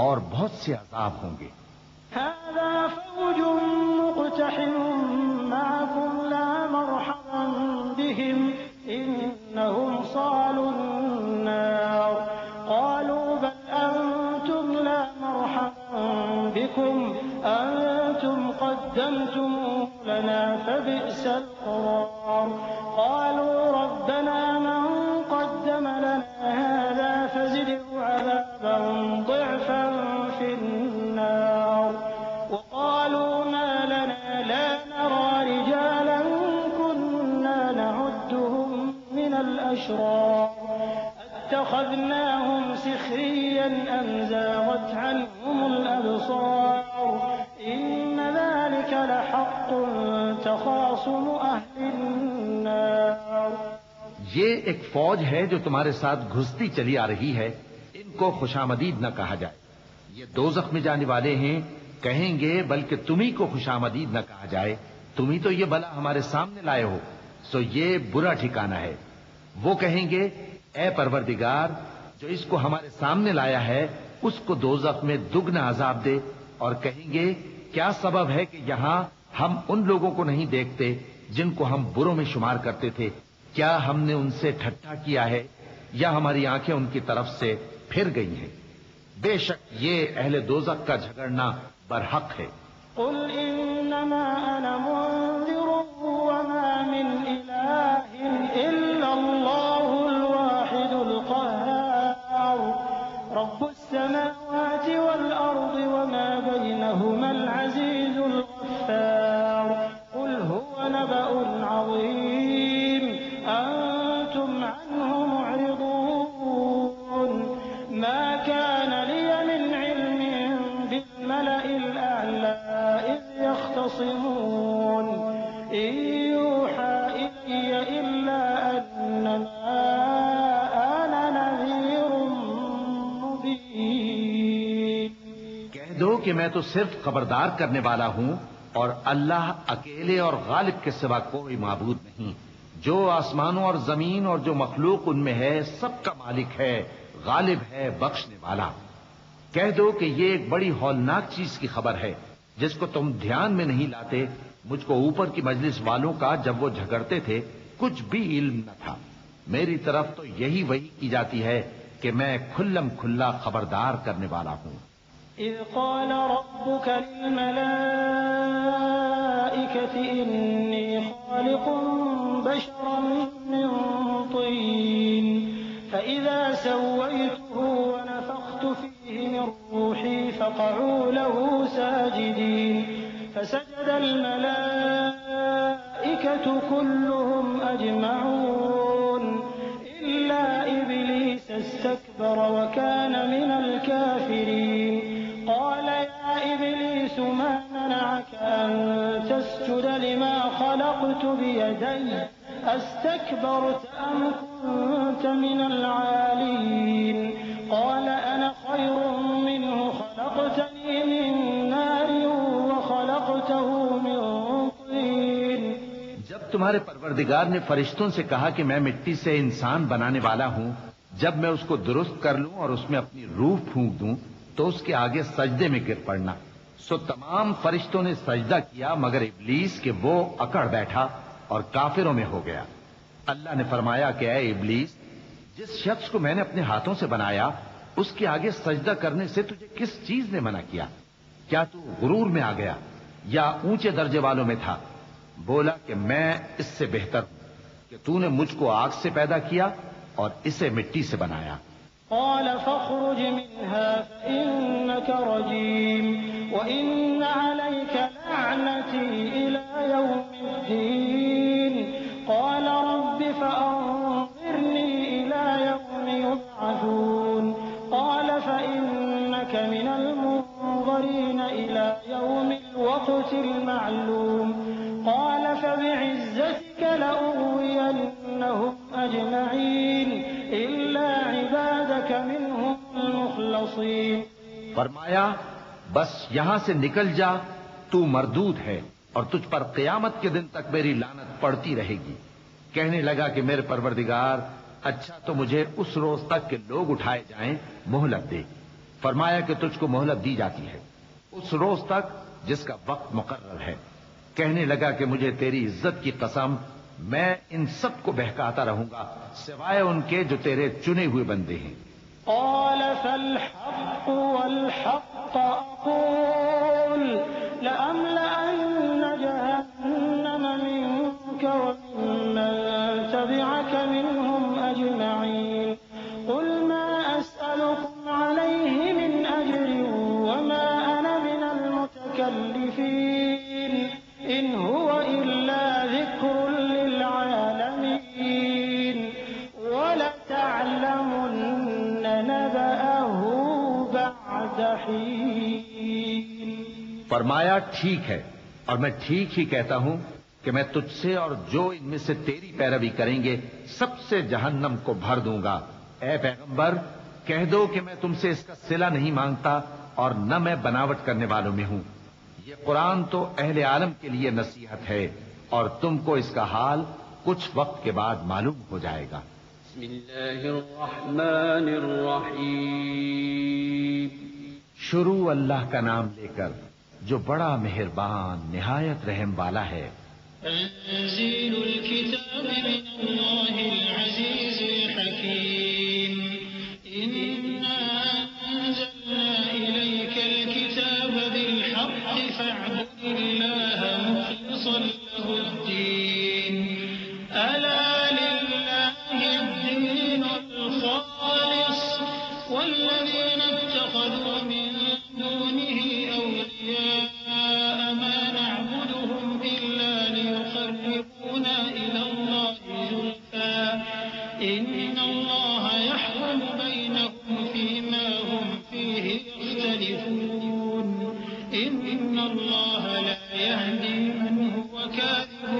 اور بہت سے عذاب ہوں گے۔ هذا فوج مقتحم معكم لا مرحبا بهم إنهم صالوا النار قالوا بل أنتم لا مرحبا بكم أنتم قدمتموه لنا فبئس القرار قالوا ربنا من قدم لنا هذا فزده عذابا ضعفا في النار وقالوا ما لنا لا نرى رجالا كنا نعدهم من الأشرار اتخذناهم سخريا أم زاغت عنهم الأبصار إن ذلك لحق تخاصم أهل النار۔ یہ ایک فوج ہے جو تمہارے ساتھ گھستی چلی آ رہی ہے، ان کو خوشامدید نہ کہا جائے۔ یہ دوزخ میں جانے والے ہیں، کہیں گے بلکہ تمہیں کو خوشامدید نہ کہا جائے، تمہیں تو یہ بلا ہمارے سامنے لائے ہو، سو یہ برا ٹھکانہ ہے۔ وہ کہیں گے اے پروردگار جو اس کو ہمارے سامنے لایا ہے اس کو دوزخ میں دگنا عذاب دے، اور کہیں گے کیا سبب ہے کہ یہاں ہم ان لوگوں کو نہیں دیکھتے جن کو ہم بروں میں شمار کرتے تھے، کیا ہم نے ان سے ٹھٹھا کیا ہے یا ہماری آنکھیں ان کی طرف سے پھر گئی ہیں؟ بے شک یہ اہل دوزخ کا جھگڑنا برحق ہے۔ قل انما انا منذر وما من اله الا الله الواحد القهار رب السماوات والارض وما بينهما العزيز الغفار قل هو نبأ عظيم انتم عنه معرضون ما كان لي من علم بالملأ الأعلى إذ يختصمون إن يوحى إلي إلا أنما أنا نذير مبين۔ کہہ دو کہ میں تو صرف خبردار کرنے والا ہوں، اور اللہ اکیلے اور غالب کے سوا کوئی معبود نہیں۔ جو آسمانوں اور زمین اور جو مخلوق ان میں ہے سب کا مالک ہے، غالب ہے، بخشنے والا۔ کہہ دو کہ یہ ایک بڑی ہولناک چیز کی خبر ہے جس کو تم دھیان میں نہیں لاتے۔ مجھ کو اوپر کی مجلس والوں کا جب وہ جھگڑتے تھے کچھ بھی علم نہ تھا۔ میری طرف تو یہی وحی کی جاتی ہے کہ میں کھلم کھلا خبردار کرنے والا ہوں۔ إذ قال ربك للملائكة إني خالق بشرا من طين فإذا سويته ونفخت فيه من روحي فقعوا له ساجدين فسجد الملائكة كلهم أجمعون إلا إبليس استكبر وكان من الكافرين قال يا إبليس ما منعك أن تسجد لما خلقت بيدي أستكبرت أم كنت من العالين قال أنا خير منه خلقتني من نار وخلقته من طين۔ جب تمہارے پروردگار نے فرشتوں سے کہا کہ میں مٹی سے انسان بنانے والا ہوں، جب میں اس کو درست کر لوں اور اس میں اپنی روح پھونک دوں تو اس کے آگے سجدے میں گر پڑنا، سو تمام فرشتوں نے سجدہ کیا مگر ابلیس کہ وہ اکڑ بیٹھا اور کافروں میں ہو گیا۔ اللہ نے فرمایا کہ اے ابلیس، جس شخص کو میں نے اپنے ہاتھوں سے بنایا اس کے آگے سجدہ کرنے سے تجھے کس چیز نے منع کیا؟ کیا تو غرور میں آ گیا یا اونچے درجے والوں میں تھا؟ بولا کہ میں اس سے بہتر ہوں کہ تو نے مجھ کو آگ سے پیدا کیا اور اسے مٹی سے بنایا۔ قال فاخرج منها فإنك رجيم وإن عليك لعنتي إلى يوم الدين قال رب فأنظرني إلى يوم يبعثون قال فإنك من المنظرين إلى يوم الوقت المعلوم قال فبعزتك لأغوينهم أجمعين إلا عبادك منهم المخلصين۔ فرمایا بس یہاں سے نکل جا، تو مردود ہے اور تجھ پر قیامت کے دن تک میری لعنت پڑتی رہے گی۔ کہنے لگا کہ میرے پروردگار، اچھا تو مجھے اس روز تک کہ لوگ اٹھائے جائیں مہلت دے۔ فرمایا کہ تجھ کو مہلت دی جاتی ہے اس روز تک جس کا وقت مقرر ہے۔ کہنے لگا کہ مجھے تیری عزت کی قسم، میں ان سب کو بہکاتا رہوں گا سوائے ان کے جو تیرے چنے ہوئے بندے ہیں۔ قال فالحق والحق أقول لأملأن جهنم منك وممن تبعك منهم أجمعين قل ما أسألكم عليه من أجر وما أنا من المتكلفين إن هو إلا ذكر للعالمين ولتعلمن نبأه بعد حين۔ فرمایا ٹھیک ہے، اور میں ٹھیک ہی کہتا ہوں کہ میں تجھ سے اور جو ان میں سے تیری پیروی کریں گے سب سے جہنم کو بھر دوں گا۔ اے پیغمبر، کہہ دو کہ میں تم سے اس کا صلہ نہیں مانگتا اور نہ میں بناوٹ کرنے والوں میں ہوں۔ یہ قرآن تو اہل عالم کے لیے نصیحت ہے اور تم کو اس کا حال کچھ وقت کے بعد معلوم ہو جائے گا۔ بسم اللہ الرحمن الرحیم۔ شروع اللہ کا نام لے کر جو بڑا مہربان نہایت رحم والا ہے۔ تنزيل الكتاب من الله العزيز الحكيم إنا أنزلنا إليك الكتاب بالحق فاعبد الله مخلصا له الدين ألا لله الدين الخالص والذين اتخذوا من دونه أولياء ما نعبدهم إلا ليقربونا إلى الله زلفى إن الله يحكم بينهم فيما هم فيه يختلفون إن الله لا يهدي من هو كاذب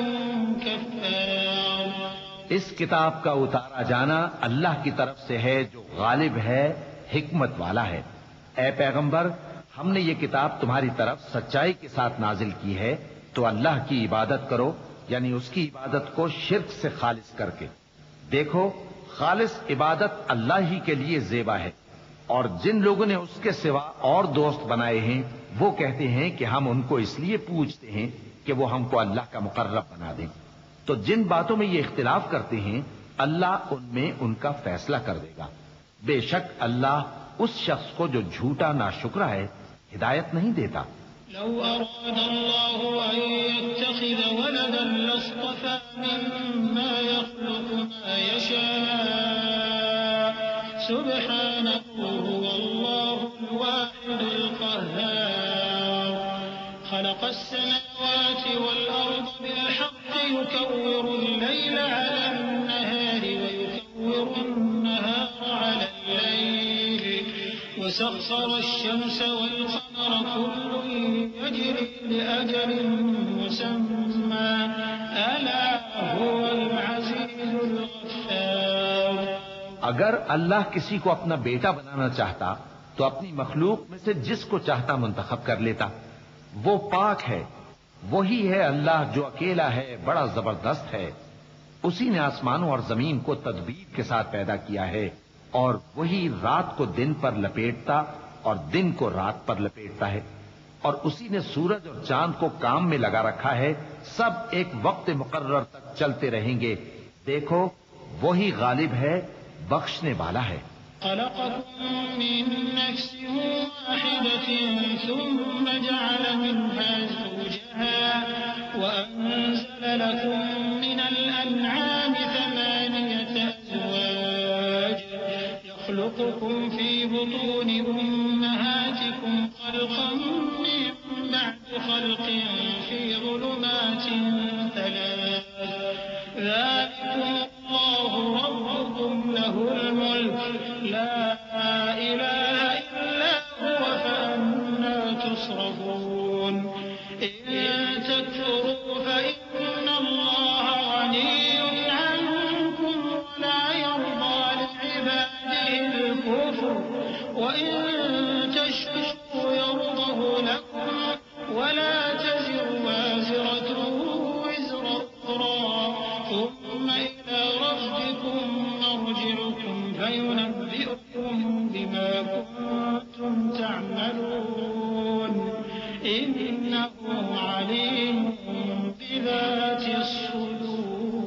كفار. اس کتاب کا اتارا جانا اللہ کی طرف سے ہے جو غالب ہے، حکمت والا ہے. اے پیغمبر، ہم نے یہ کتاب تمہاری طرف سچائی کے ساتھ نازل کی ہے، تو اللہ کی عبادت کرو، یعنی اس کی عبادت کو شرک سے خالص کر کے. دیکھو، خالص عبادت اللہ ہی کے لیے زیبا ہے، اور جن لوگوں نے اس کے سوا اور دوست بنائے ہیں وہ کہتے ہیں کہ ہم ان کو اس لیے پوجتے ہیں کہ وہ ہم کو اللہ کا مقرب بنا دیں. تو جن باتوں میں یہ اختلاف کرتے ہیں اللہ ان میں ان کا فیصلہ کر دے گا. بے شک اللہ اس شخص کو جو جھوٹا ناشکرا ہے ہدایت نہیں دیتا. لو أراد الله أن يتخذ ولدا لاصطفى مما يخلق ما يشاء سبحانه هو الله الواحد القهار خلق السماوات والأرض بالحق يكور الليل على النهار ويكور النهار على الليل وسخر الشمس والقمر كل يجري لأجل مسمى ألا هو العزيز الغفار. اگر اللہ کسی کو اپنا بیٹا بنانا چاہتا تو اپنی مخلوق میں سے جس کو چاہتا منتخب کر لیتا. وہ پاک ہے، وہی ہے اللہ جو اکیلا ہے، بڑا زبردست ہے. اسی نے آسمانوں اور زمین کو تدبیر کے ساتھ پیدا کیا ہے، اور وہی رات کو دن پر لپیٹتا اور دن کو رات پر لپیٹتا ہے. اور اسی نے سورج اور چاند کو کام میں لگا رکھا ہے، سب ایک وقت مقرر تک چلتے رہیں گے. دیکھو، وہی غالب ہے، بخشنے والا ہے. خلقكم من نفس واحدة ثم جعل منها زوجها وأنزل لكم من الأنعام 8 أزواج يخلقكم في بطون أمهاتكم خلقا من بعد خلق في ظلمات 3 ذلكم الله ربكم له الملك لا إله إلا هو فأنا تصرفون. إن تكفروا فإن الله غني عنكم ولا يرضى لعباده الكفر وإن تشكروا يرضه لكم ولا تزر وازرة وزر أخرى ثم إلى ربكم مرجعكم فينبئكم بما كنتم تعملون إنه عليم بذات الصدور.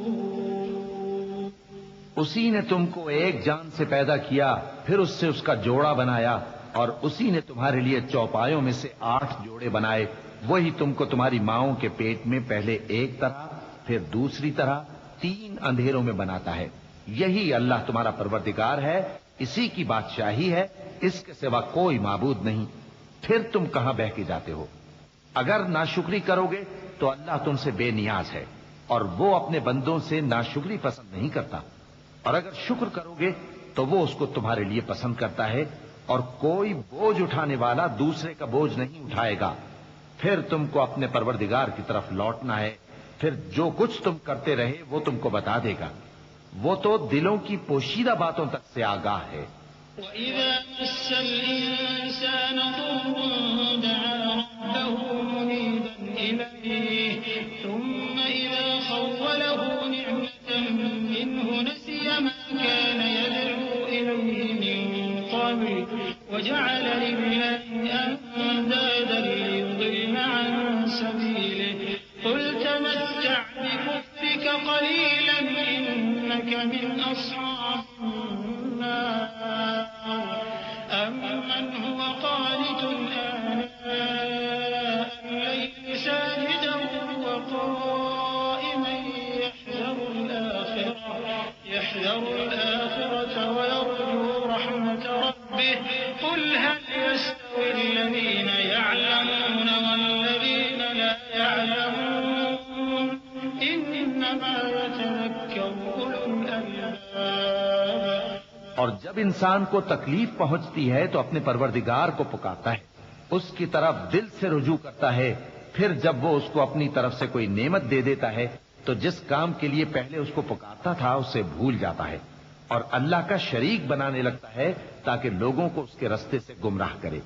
اسی نے تم کو ایک جان سے پیدا کیا، پھر اس سے اس کا جوڑا بنایا، اور اسی نے تمہارے لیے چوپایوں میں سے 8 جوڑے بنائے. وہی تم کو تمہاری ماؤں کے پیٹ میں پہلے ایک طرح پھر دوسری طرح 3 اندھیروں میں بناتا ہے. یہی اللہ تمہارا پروردگار ہے، اسی کی بادشاہی ہے، اس کے سوا کوئی معبود نہیں. پھر تم کہاں بہہ کے جاتے ہو؟ اگر ناشکری کرو گے تو اللہ تم سے بے نیاز ہے، اور وہ اپنے بندوں سے ناشکری پسند نہیں کرتا. اور اگر شکر کرو گے تو وہ اس کو تمہارے لیے پسند کرتا ہے، اور کوئی بوجھ اٹھانے والا دوسرے کا بوجھ نہیں اٹھائے گا. پھر تم کو اپنے پروردگار کی طرف لوٹنا ہے، پھر جو کچھ تم کرتے رہے وہ تم کو بتا دے گا. وہ تو دلوں کی پوشیدہ باتوں تک سے آگاہ ہے. وَإِذَا مَسَّ الْإِنسَانَ ضُرٌّ دَعَا رَبَّهُ مُنِيبًا إِلَيْهِ ثُمَّ إِذَا خَوَّلَهُ نِعْمَةً مِّنْهُ نَسِيَ مَا كَانَ يَدْعُو إِلَيْهِ مِن قَبْلُ وَجَعَلَ لِلَّهِ أَندَادًا لِّيُضِلَّ عَن سَبِيلِهِ قُلْ تَمَتَّعْ قليلا إنك من أصحاب النار أمن هو قانت آناء الليل ساجدا وقائما يحذر الآخرة ويرجو رحمة ربه قل هل يستوي الذين يعلمون والذين لا يعلمون إنما يتذكر أولو الألباب. اور جب انسان کو تکلیف پہنچتی ہے تو اپنے پروردگار کو پکارتا ہے، اس کی طرف دل سے رجوع کرتا ہے، پھر جب وہ اس کو اپنی طرف سے کوئی نعمت دے دیتا ہے تو جس کام کے لیے پہلے اس کو پکارتا تھا اسے بھول جاتا ہے اور اللہ کا شریک بنانے لگتا ہے تاکہ لوگوں کو اس کے رستے سے گمراہ کرے.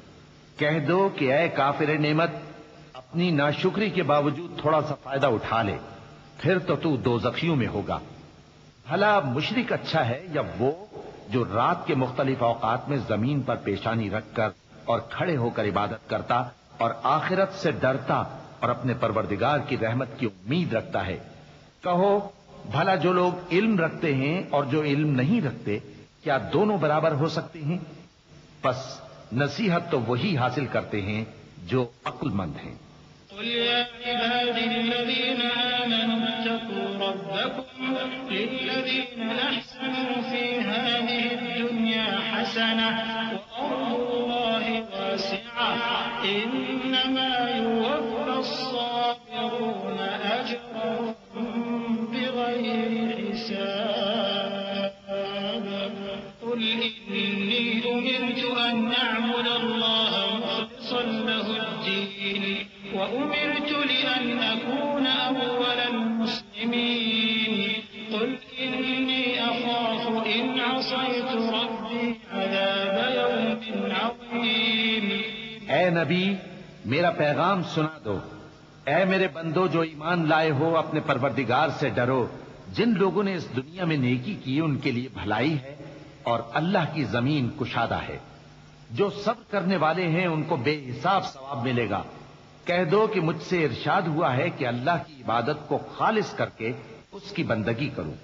کہہ دو کہ اے کافر نعمت، اپنی ناشکری کے باوجود تھوڑا سا فائدہ اٹھا لے، پھر تو دوزخیوں میں ہوگا. بھلا مشرک اچھا ہے یا وہ جو رات کے مختلف اوقات میں زمین پر پیشانی رکھ کر اور کھڑے ہو کر عبادت کرتا اور آخرت سے ڈرتا اور اپنے پروردگار کی رحمت کی امید رکھتا ہے. کہو بھلا جو لوگ علم رکھتے ہیں اور جو علم نہیں رکھتے کیا دونوں برابر ہو سکتے ہیں؟ بس نصیحت تو وہی حاصل کرتے ہیں جو عقل مند ہیں. قل يا عبادي الذين آمنوا اتقوا ربكم للذين أحسنوا في هذه الدنيا حسنة وأرض الله واسعة إنما يوفى الصابرون أجرهم بغير حساب. قل إني أمرت أن أعبد الله مخلصا له الدين وأمرت لأن أكون أول المسلمين. قل إني أخاف إن عصيت ربي عذاب يوم عظيم. اے نبی میرا پیغام سنا دو. اے میرے بندو جو ایمان لائے ہو اپنے پروردگار سے ڈرو. جن لوگوں نے اس دنیا میں نیکی کی ان کے لیے بھلائی ہے اور اللہ کی زمین کشادہ ہے. جو صبر کرنے والے ہیں ان کو بے حساب ثواب ملے گا. کہہ دو کہ مجھ سے ارشاد ہوا ہے کہ اللہ کی عبادت کو خالص کر کے اس کی بندگی کروں،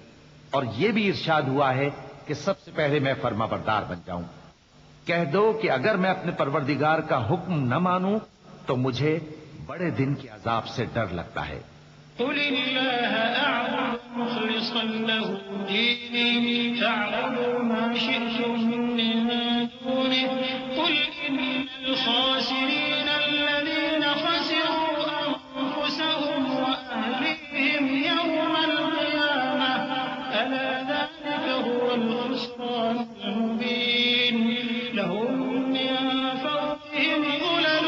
اور یہ بھی ارشاد ہوا ہے کہ سب سے پہلے میں فرما بردار بن جاؤں. کہہ دو کہ اگر میں اپنے پروردگار کا حکم نہ مانوں تو مجھے بڑے دن کے عذاب سے ڈر لگتا ہے. قل الله أعبد مخلصا له ديني فاعبدوا ما شئتم من دونه قل إن الخاسرين الذين خسروا أنفسهم وأهليهم يوم القيامة ألا ذلك هو الخسران المبين. لهم من فوقهم ظلل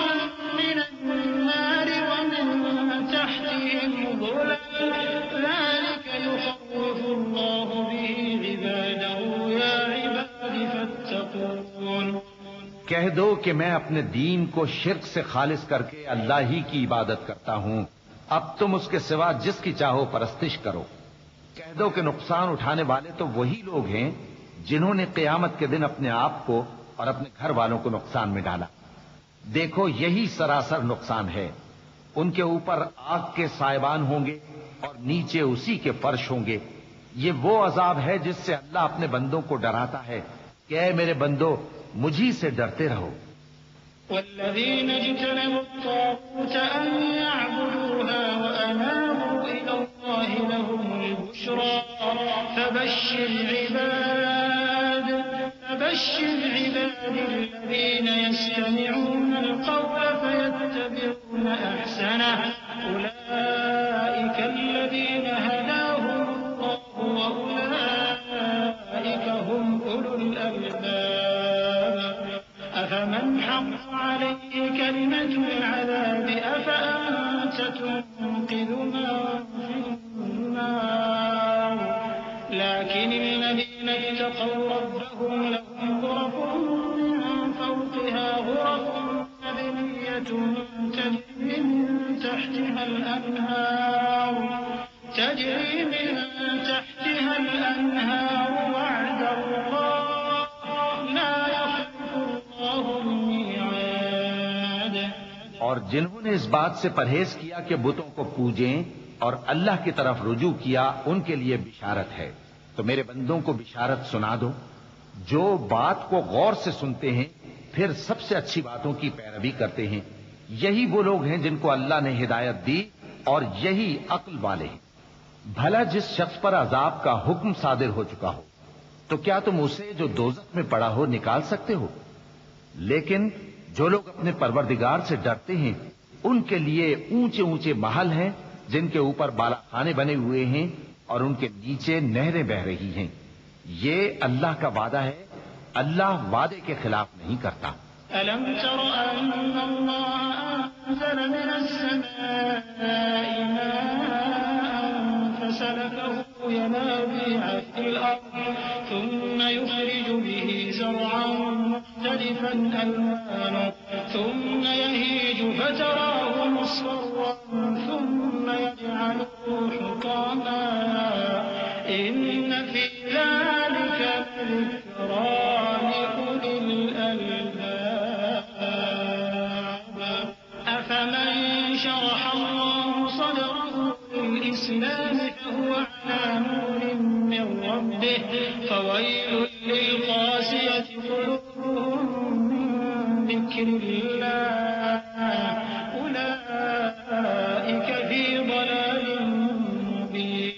من النار ومن تحتهم ظلل ذلك يخوف الله به عباده يا عباد فاتقون. کہہ دو کہ میں اپنے دین کو شرک سے خالص کر کے اللہ ہی کی عبادت کرتا ہوں، اب تم اس کے سوا جس کی چاہو پرستش کرو. کہہ دو کہ نقصان اٹھانے والے تو وہی لوگ ہیں جنہوں نے قیامت کے دن اپنے آپ کو اور اپنے گھر والوں کو نقصان میں ڈالا. دیکھو یہی سراسر نقصان ہے. ان کے اوپر آگ کے سائبان ہوں گے اور نیچے اسی کے فرش ہوں گے. یہ وہ عذاب ہے جس سے اللہ اپنے بندوں کو ڈراتا ہے کہ اے میرے بندو مجھی سے ڈرتے رہو. والذين اجتنبوا الطاغوت أن يعبدوها وأنابوا إلى الله لهم البشرى فبشر عباد الذين يستمعون القول فيتبعون أحسنه أولئك الذين هداهم الله وأولئك هم أولو الألباب. أفمن حق عليه كلمة العذاب أفأنت تنقذ من في النار. لكن الذين اتقوا ربهم لهم غرف من فوقها غرف مبنية تجري من تحتها الأنهار وعد الله لا يخلف الله الميعاد. اور جنہوں نے اس بات سے پرہیز کیا کہ بتوں کو پوجیں اور اللہ کی طرف رجوع کیا ان کے لیے بشارت ہے۔ تو میرے بندوں کو بشارت سنا دو جو بات کو غور سے سنتے ہیں پھر سب سے اچھی باتوں کی پیروی کرتے ہیں، یہی وہ لوگ ہیں جن کو اللہ نے ہدایت دی اور یہی عقل والے ہیں۔ بھلا جس شخص پر عذاب کا حکم صادر ہو چکا ہو تو کیا تم اسے جو دوزخ میں پڑا ہو نکال سکتے ہو؟ لیکن جو لوگ اپنے پروردگار سے ڈرتے ہیں ان کے لیے اونچے اونچے محل ہیں جن کے اوپر بالا خانے بنے ہوئے ہیں اور ان کے نیچے نہریں بہ رہی ہیں۔ یہ اللہ کا وعدہ ہے، اللہ وعدے کے خلاف نہیں کرتا۔ ألم تر أن الله أنزل من السماء ماء فسلكه ينابيع في الأرض ثم يخرج به زرعا مختلفا ألوانه ثم يهيج فتراه مصفرا ثم يجعله حطاما إن في ذلك لذكرى لأولي الألباب أفمن شرح الله صدره للإسلام فهو على نور من ربه فويل للقاسية قلوبهم من ذكر الله أولئك في ضلال مبين۔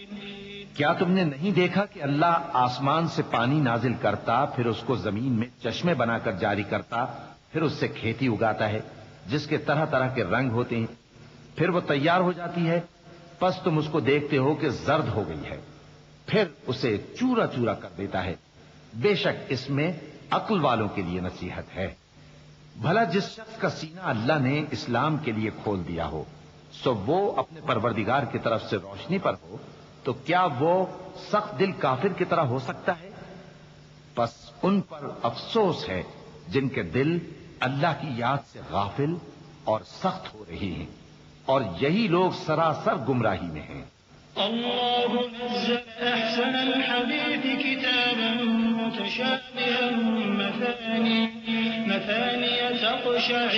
کیا تم نے نہیں دیکھا کہ اللہ آسمان سے پانی نازل کرتا پھر اس کو زمین میں چشمے بنا کر جاری کرتا پھر اس سے کھیتی اگاتا ہے جس کے طرح طرح کے رنگ ہوتے ہیں، پھر وہ تیار ہو جاتی ہے، پس تم اس کو دیکھتے ہو کہ زرد ہو گئی ہے، پھر اسے چورا چورا کر دیتا ہے۔ بے شک اس میں عقل والوں کے لیے نصیحت ہے۔ بھلا جس شخص کا سینہ اللہ نے اسلام کے لیے کھول دیا ہو سو وہ اپنے پروردگار کی طرف سے روشنی پر ہو تو کیا وہ سخت دل کافر کی طرح ہو سکتا ہے؟ پس ان پر افسوس ہے جن کے دل اللہ کی یاد سے غافل اور سخت ہو رہی ہیں، اور یہی لوگ سراسر گمراہی میں ہیں۔ الله نزل أحسن الحديث كتابا متشابها مثانية تقشعر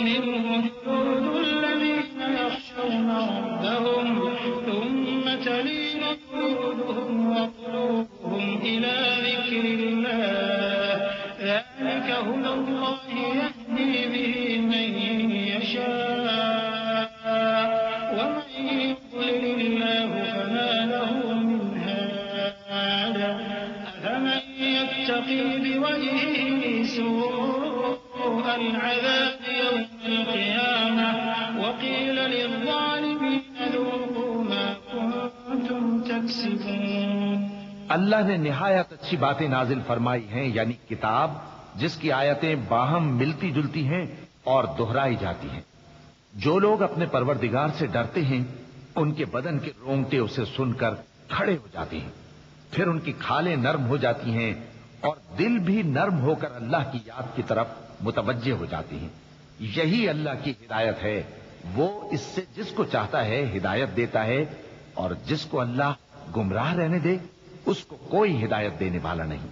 منه جلود الذين يخشون ربهم ثم تلين جلودهم وقلوبهم إلى ذكر الله ذلك هدى الله يهدي به من يشاء ومن يضلل الله فما له من هاد أفمن يتقي بوجهه سوء العذاب يوم القيامة وقيل للظالمين ذوقوا ما كنتم تكسبون۔ اللہ نے نہایت اچھی باتیں نازل فرمائی ہیں، یعنی کتاب جس کی آیتیں باہم ملتی جلتی ہیں اور دہرائی جاتی ہیں۔ جو لوگ اپنے پروردگار سے ڈرتے ہیں ان کے بدن کے رونگٹے اسے سن کر کھڑے ہو جاتے ہیں، پھر ان کی کھالیں نرم ہو جاتی ہیں اور دل بھی نرم ہو کر اللہ کی یاد کی طرف متوجہ ہو جاتے ہیں۔ یہی اللہ کی ہدایت ہے، وہ اس سے جس کو چاہتا ہے ہدایت دیتا ہے، اور جس کو اللہ گمراہ رہنے دے اس کو کوئی ہدایت دینے والا نہیں۔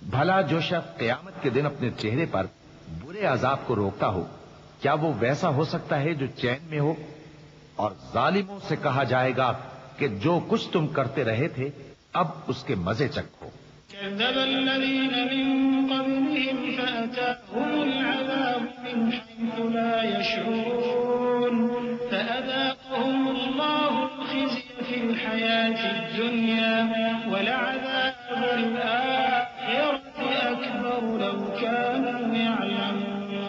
بھلا جو شخص قیامت کے دن اپنے چہرے پر برے عذاب کو روکتا ہو کیا وہ ویسا ہو سکتا ہے جو چین میں ہو؟ اور ظالموں سے کہا جائے گا کہ جو کچھ تم کرتے رہے تھے اب اس کے مزے چکھو۔ كذب الذين من قبلهم فأتاهم العذاب من حيث لا يشعرون فأذاقهم الله الخزي في الحياة الدنيا ولعذاب الآخرة أكبر لو كانوا يعلمون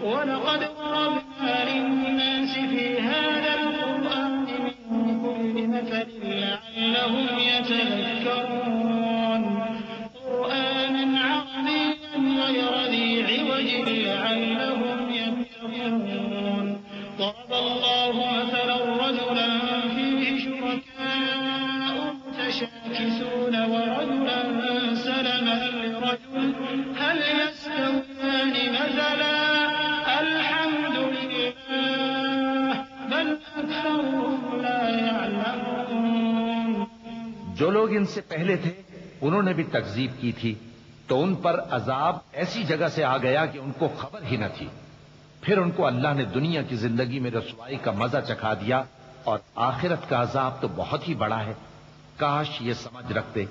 ولقد ضربنا للناس في هذا القرآن من كل مثل لعلهم يتذكرون قرآنا عربيا غير ذي عوج لعلهم يتقون ضرب الله مثلا رجلا فيه شركاء متشاكسون ورجلا سلما لرجل هل يستويان مثلا الحمد لله بل أكثرهم لا يعلمون۔ جو لوگ ان سے پہلے تھے انہوں نے بھی تکذیب کی تھی تو ان پر عذاب ایسی جگہ سے آ گیا کہ ان کو خبر ہی نہ تھی، پھر ان کو اللہ نے دنیا کی زندگی میں رسوائی کا مزہ چکھا دیا اور آخرت کا عذاب تو بہت ہی بڑا ہے، کاش یہ سمجھ رکھتے۔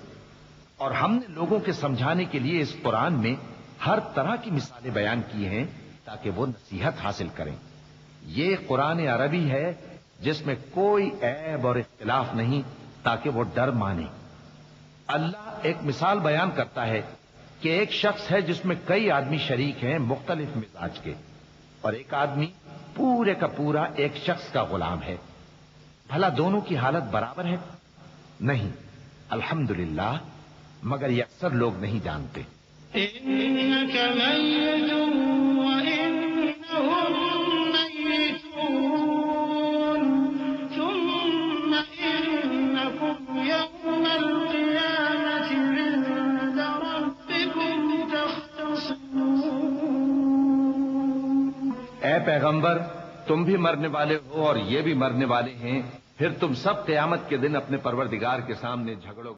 اور ہم نے لوگوں کے سمجھانے کے لیے اس قرآن میں ہر طرح کی مثالیں بیان کی ہیں تاکہ وہ نصیحت حاصل کریں۔ یہ قرآن عربی ہے جس میں کوئی عیب اور اختلاف نہیں تاکہ وہ ڈر مانے۔ اللہ ایک مثال بیان کرتا ہے کہ ایک شخص ہے جس میں کئی آدمی شریک ہیں مختلف مزاج کے، اور ایک آدمی پورے کا پورا ایک شخص کا غلام ہے۔ بھلا دونوں کی حالت برابر ہے؟ نہیں، الحمدللہ، مگر یہ اکثر لوگ نہیں جانتے۔ إنك ميت وإنهم ميتون ثم إنكم يوم القيامة عند ربكم تختصمون۔ اے پیغمبر، تم بھی مرنے والے ہو اور یہ بھی مرنے والے ہیں، پھر تم سب قیامت کے دن اپنے پروردگار کے سامنے جھگڑو